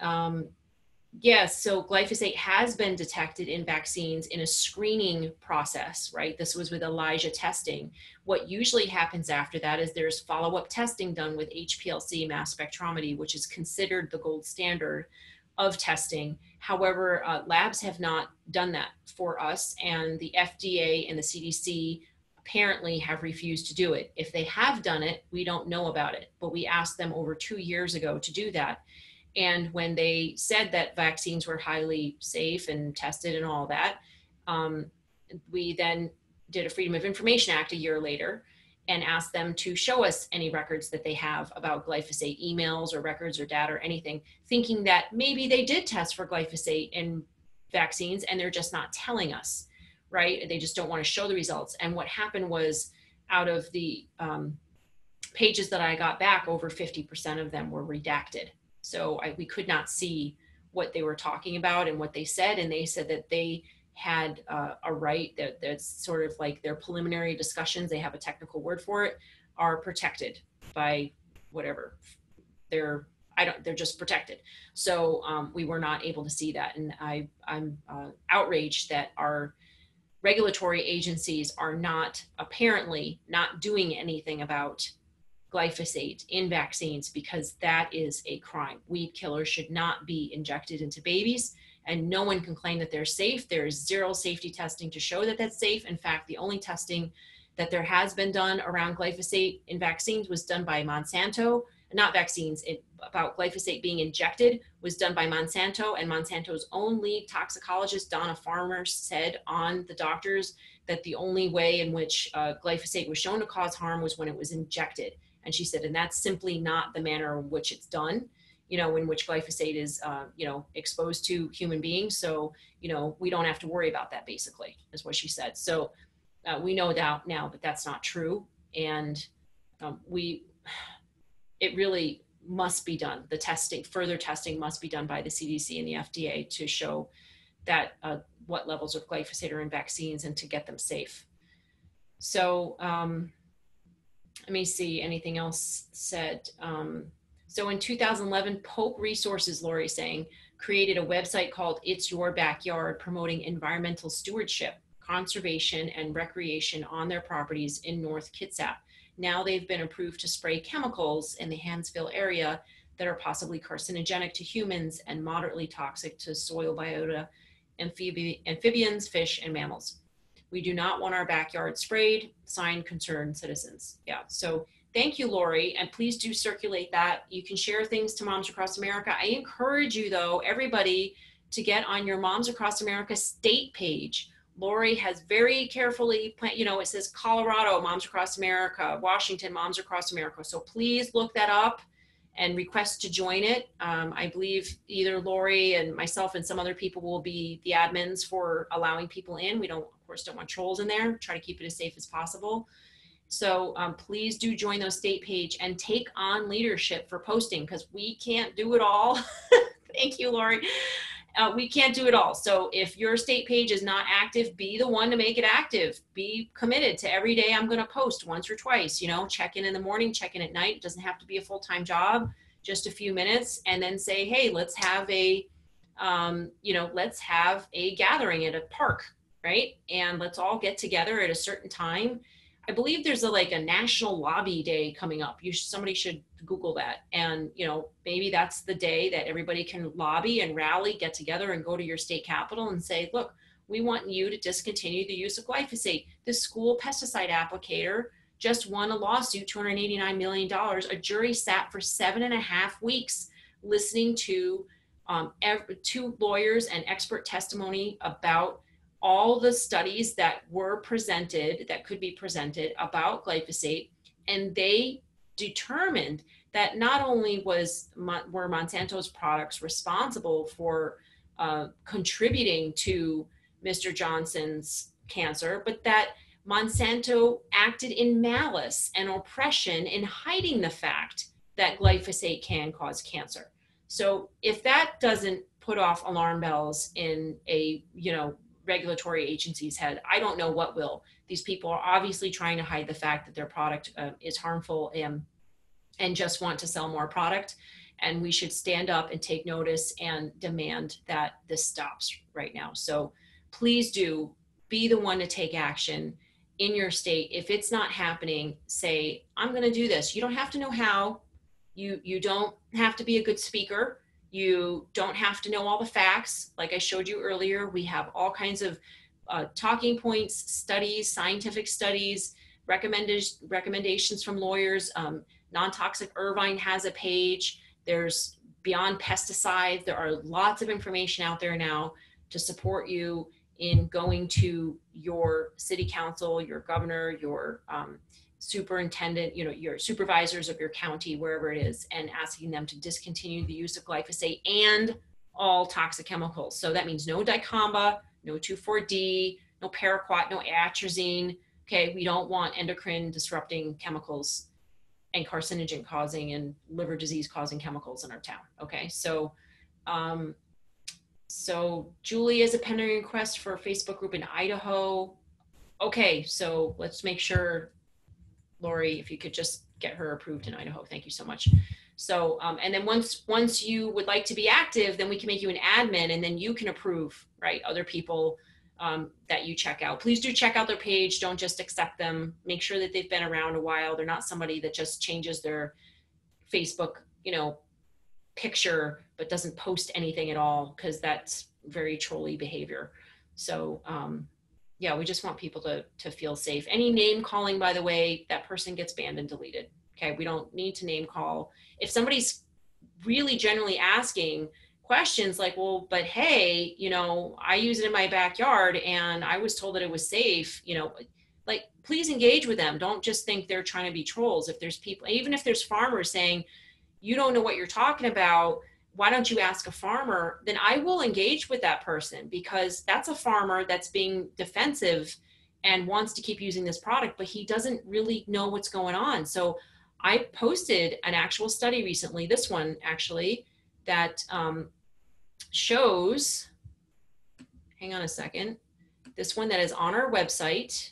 yes, so glyphosate has been detected in vaccines in a screening process, right? This was with ELISA testing. What usually happens after that is there's follow-up testing done with HPLC mass spectrometry, which is considered the gold standard of testing. However, labs have not done that for us, and the FDA and the CDC apparently have refused to do it. If they have done it, we don't know about it, but we asked them over 2 years ago to do that. And when they said that vaccines were highly safe and tested and all that, we then did a Freedom of Information Act a year later and asked them to show us any records that they have about glyphosate, emails or records or data or anything, thinking that maybe they did test for glyphosate in vaccines and they're just not telling us, right? They just don't want to show the results. And what happened was, out of the pages that I got back, over 50% of them were redacted. So we could not see what they were talking about and what they said. And they said that they had a right, that's sort of like their preliminary discussions, they have a technical word for it, are protected by whatever. They're just protected. So we were not able to see that. And I'm outraged that our regulatory agencies are apparently not doing anything about glyphosate in vaccines, because that is a crime. Weed killers should not be injected into babies, and no one can claim that they're safe. There is zero safety testing to show that that's safe. In fact, the only testing that there has been done around glyphosate in vaccines was done by Monsanto. Not vaccines, about glyphosate being injected was done by Monsanto, and Monsanto's own lead toxicologist, Donna Farmer, said on the doctors that the only way in which glyphosate was shown to cause harm was when it was injected. And she said, and that's simply not the manner in which it's done, in which glyphosate is, exposed to human beings. So, we don't have to worry about that, basically, is what she said. So we know that now, but that's not true. And it really must be done. The testing, further testing must be done by the CDC and the FDA to show that what levels of glyphosate are in vaccines and to get them safe. So let me see, anything else said. So in 2011, Pope Resources, Lori saying, created a website called It's Your Backyard, promoting environmental stewardship, conservation, and recreation on their properties in North Kitsap. Now they've been approved to spray chemicals in the Hansville area that are possibly carcinogenic to humans and moderately toxic to soil biota, amphibians, fish, and mammals. We do not want our backyard sprayed. Signed, concerned citizens. Yeah, so thank you, Lori, and please do circulate that. You can share things to Moms Across America. I encourage you, though, everybody, to get on your Moms Across America state page. Lori has very carefully, it says Colorado, Moms Across America, Washington, Moms Across America. So please look that up and request to join it. I believe either Lori and myself and some other people will be the admins for allowing people in. We don't, of course, don't want trolls in there. Try to keep it as safe as possible. So please do join those state page and take on leadership for posting, because we can't do it all. Thank you, Lori. We can't do it all. So if your state page is not active, be the one to make it active. Be committed to every day I'm going to post once or twice, check in the morning, check in at night. It doesn't have to be a full-time job, just a few minutes, and then say, hey, let's have a gathering at a park, right? And let's all get together at a certain time. I believe there's a national lobby day coming up. Somebody should Google that. And, maybe that's the day that everybody can lobby and rally, get together and go to your state capitol and say, look, we want you to discontinue the use of glyphosate. The school pesticide applicator just won a lawsuit, $289 million. A jury sat for 7.5 weeks listening to 2 lawyers and expert testimony about all the studies that were presented, that could be presented about glyphosate, and they determined that not only were Monsanto's products responsible for contributing to Mr. Johnson's cancer, but that Monsanto acted in malice and oppression in hiding the fact that glyphosate can cause cancer. So if that doesn't put off alarm bells in a, regulatory agency's head, I don't know what will. These people are obviously trying to hide the fact that their product is harmful and just want to sell more product. And we should stand up and take notice and demand that this stops right now. So please do be the one to take action in your state. If it's not happening, say, I'm going to do this. You don't have to know how. You don't have to be a good speaker. You don't have to know all the facts. Like I showed you earlier, we have all kinds of talking points, studies, scientific studies, recommendations from lawyers. Non-Toxic Irvine has a page. There's Beyond Pesticides. There are lots of information out there now to support you in going to your city council, your governor, your superintendent, your supervisors of your county, wherever it is, and asking them to discontinue the use of glyphosate and all toxic chemicals. So that means no dicamba, no 2,4-D, no paraquat, no atrazine. Okay, we don't want endocrine disrupting chemicals and carcinogen causing and liver disease causing chemicals in our town. Okay, so so Julie has a pending request for a Facebook group in Idaho. Okay, so let's make sure, Lori, if you could just get her approved in Idaho. Thank you so much. So, and then once you would like to be active, then we can make you an admin, and then you can approve, right, other people that you check out. Please do check out their page. Don't just accept them. Make sure that they've been around a while. They're not somebody that just changes their Facebook, you know, picture, but doesn't post anything at all, because that's very trolly behavior. So, yeah, we just want people to feel safe. Any name calling, by the way, that person gets banned and deleted. Okay, we don't need to name call. If somebody's really generally asking questions like, well, but hey, you know, I use it in my backyard and I was told that it was safe, you know, like, please engage with them. Don't just think they're trying to be trolls. If there's people, even if there's farmers saying, you don't know what you're talking about, why don't you ask a farmer? Then I will engage with that person, because that's a farmer that's being defensive and wants to keep using this product, but he doesn't really know what's going on. So I posted an actual study recently, this one actually, that shows, hang on a second, this one that is on our website,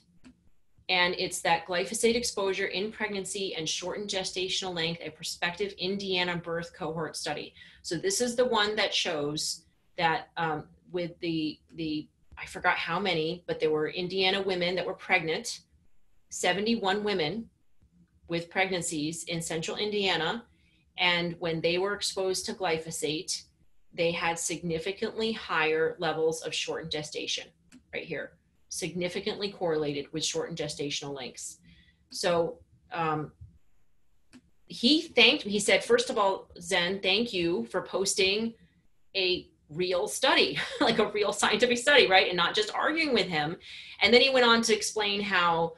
and it's that glyphosate exposure in pregnancy and shortened gestational length, a prospective Indiana birth cohort study. So this is the one that shows that with the I forgot how many, but there were Indiana women that were pregnant, 71 women with pregnancies in central Indiana. And when they were exposed to glyphosate, they had significantly higher levels of shortened gestation, right here, significantly correlated with shortened gestational lengths. So he thanked me. He said, first of all, Zen, thank you for posting a real study, like a real scientific study, right? And not just arguing with him. And then he went on to explain how,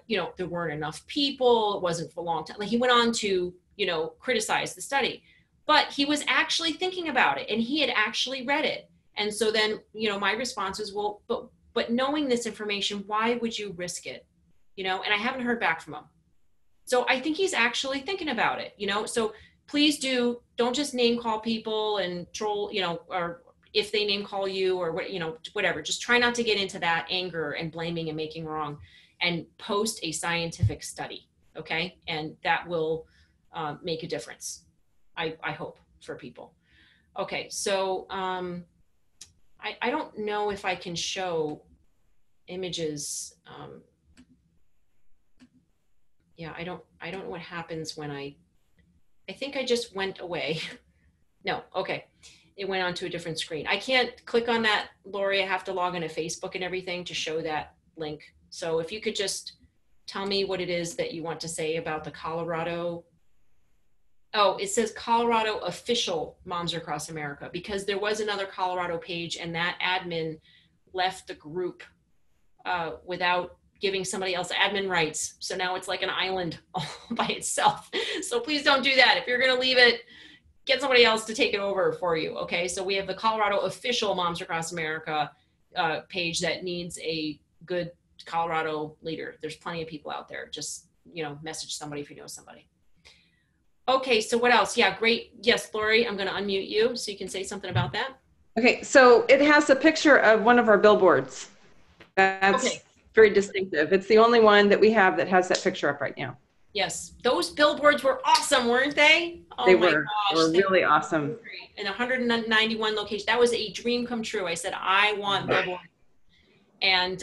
you know, there weren't enough people, it wasn't for a long time. Like, he went on to, you know, criticize the study, but he was actually thinking about it and he had actually read it. And so then, you know, my response was, well, but knowing this information, why would you risk it? You know, and I haven't heard back from him. So I think he's actually thinking about it, you know? So please don't just name call people and troll, you know, or if they name call you or what, you know, whatever, just try not to get into that anger and blaming and making wrong, and post a scientific study. Okay. And that will make a difference. I hope, for people. Okay. So I don't know if I can show images. Yeah, I don't know what happens when I think I just went away. No, okay. It went onto a different screen. I can't click on that, Lori. I have to log into Facebook and everything to show that link. So if you could just tell me what it is that you want to say about the Colorado. Oh, it says Colorado official Moms Across America, because there was another Colorado page and that admin left the group without giving somebody else admin rights. So now it's like an island all by itself. So please don't do that. If you're going to leave it, get somebody else to take it over for you. Okay. So we have the Colorado official Moms Across America page that needs a good Colorado leader. There's plenty of people out there. Just, you know, message somebody if you know somebody. Okay. So what else? Yeah, great. Yes, Lori, I'm going to unmute you so you can say something about that. Okay. So it has a picture of one of our billboards. That's okay. Very distinctive. It's the only one that we have that has that picture up right now. Yes, those billboards were awesome, weren't they? Oh, they were. They were really awesome. In 191 locations. That was a dream come true. I said, I want billboards. And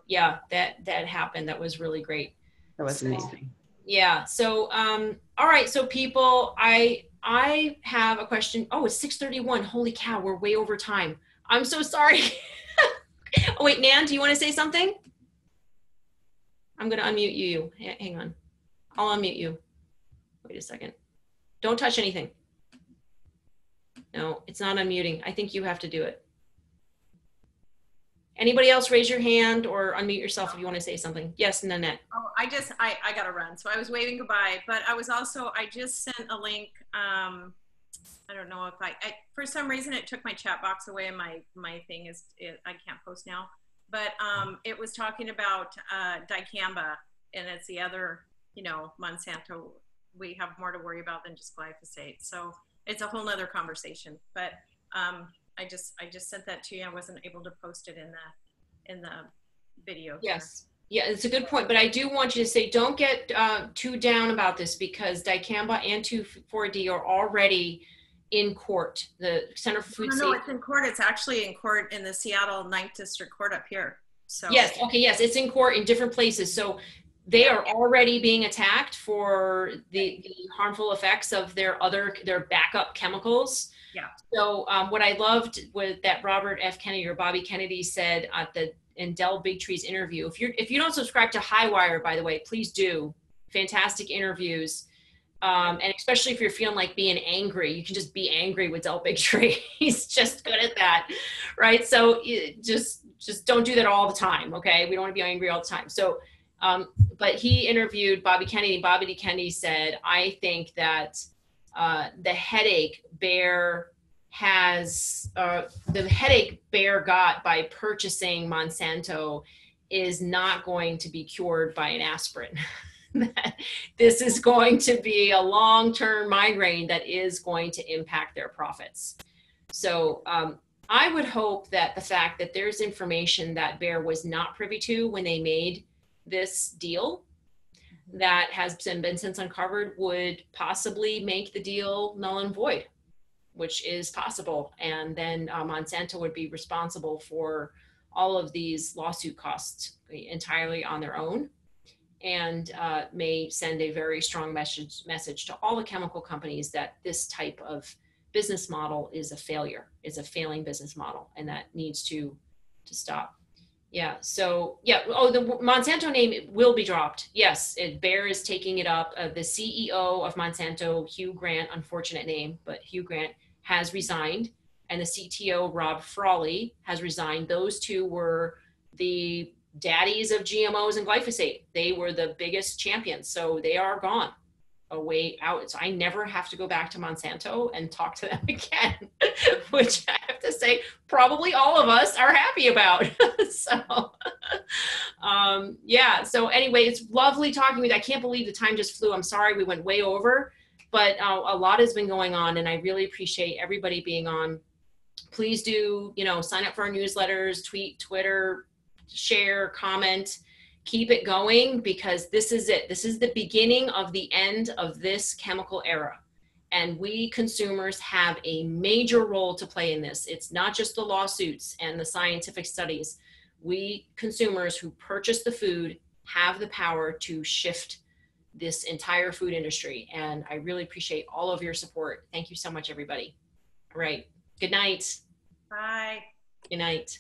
yeah, that happened. That was really great. That was amazing. Yeah. So, all right. So people, I have a question. Oh, it's 6:31. Holy cow. We're way over time. I'm so sorry. Oh, wait, Nan, do you want to say something? I'm going to unmute you. Hang on. I'll unmute you. Wait a second. Don't touch anything. No, it's not unmuting. I think you have to do it. Anybody else raise your hand or unmute yourself if you want to say something. Yes, Nanette. Oh, I got to run. So I was waving goodbye, but I just sent a link. I don't know if for some reason it took my chat box away and my thing I can't post now, but it was talking about dicamba, and it's the other, you know, Monsanto. We have more to worry about than just glyphosate. So it's a whole nother conversation, but I just sent that to you. I wasn't able to post it in the video. Yes. Yeah, it's a good point, but I do want you to say, don't get too down about this, because dicamba and 2,4-D are already in court. The Center for Food Safety. No, it's in court. It's actually in court in the Seattle 9th District Court up here. So Yes, okay, yes, it's in court in different places. So they are already being attacked for the harmful effects of their backup chemicals. Yeah. So what I loved was that Robert F. Kennedy, or Bobby Kennedy, said in Del Bigtree's interview. If you don't subscribe to Highwire, by the way, please do. Fantastic interviews. And especially if you're feeling like being angry, you can just be angry with Del Bigtree. He's just good at that, right? So just don't do that all the time, okay? We don't want to be angry all the time. So, but he interviewed Bobby Kennedy. Bobby Kennedy said, I think that the headache Bayer got by purchasing Monsanto is not going to be cured by an aspirin. This is going to be a long-term migraine that is going to impact their profits. So I would hope that the fact that there's information that Bayer was not privy to when they made this deal that has been since uncovered would possibly make the deal null and void, which is possible. And then Monsanto would be responsible for all of these lawsuit costs entirely on their own, and may send a very strong message to all the chemical companies that this type of business model is a failure. It's a failing business model, and that needs to stop. Yeah, so yeah, the Monsanto name will be dropped. Yes, Bayer is taking it up. The CEO of Monsanto, Hugh Grant, unfortunate name, but Hugh Grant has resigned, and the CTO, Rob Frawley, has resigned. Those two were the daddies of GMOs and glyphosate. They were the biggest champions, so they are gone, a way out. So I never have to go back to Monsanto and talk to them again, which I have to say probably all of us are happy about. So yeah, so anyway, it's lovely talking with you. I can't believe the time just flew. I'm sorry we went way over, but a lot has been going on, and I really appreciate everybody being on. Please do, sign up for our newsletters, tweet, Twitter, share, comment, keep it going, because this is it. This is the beginning of the end of this chemical era. And we consumers have a major role to play in this. It's not just the lawsuits and the scientific studies. We consumers who purchase the food have the power to shift this entire food industry. And I really appreciate all of your support. Thank you so much, everybody. All right. Good night. Bye. Good night.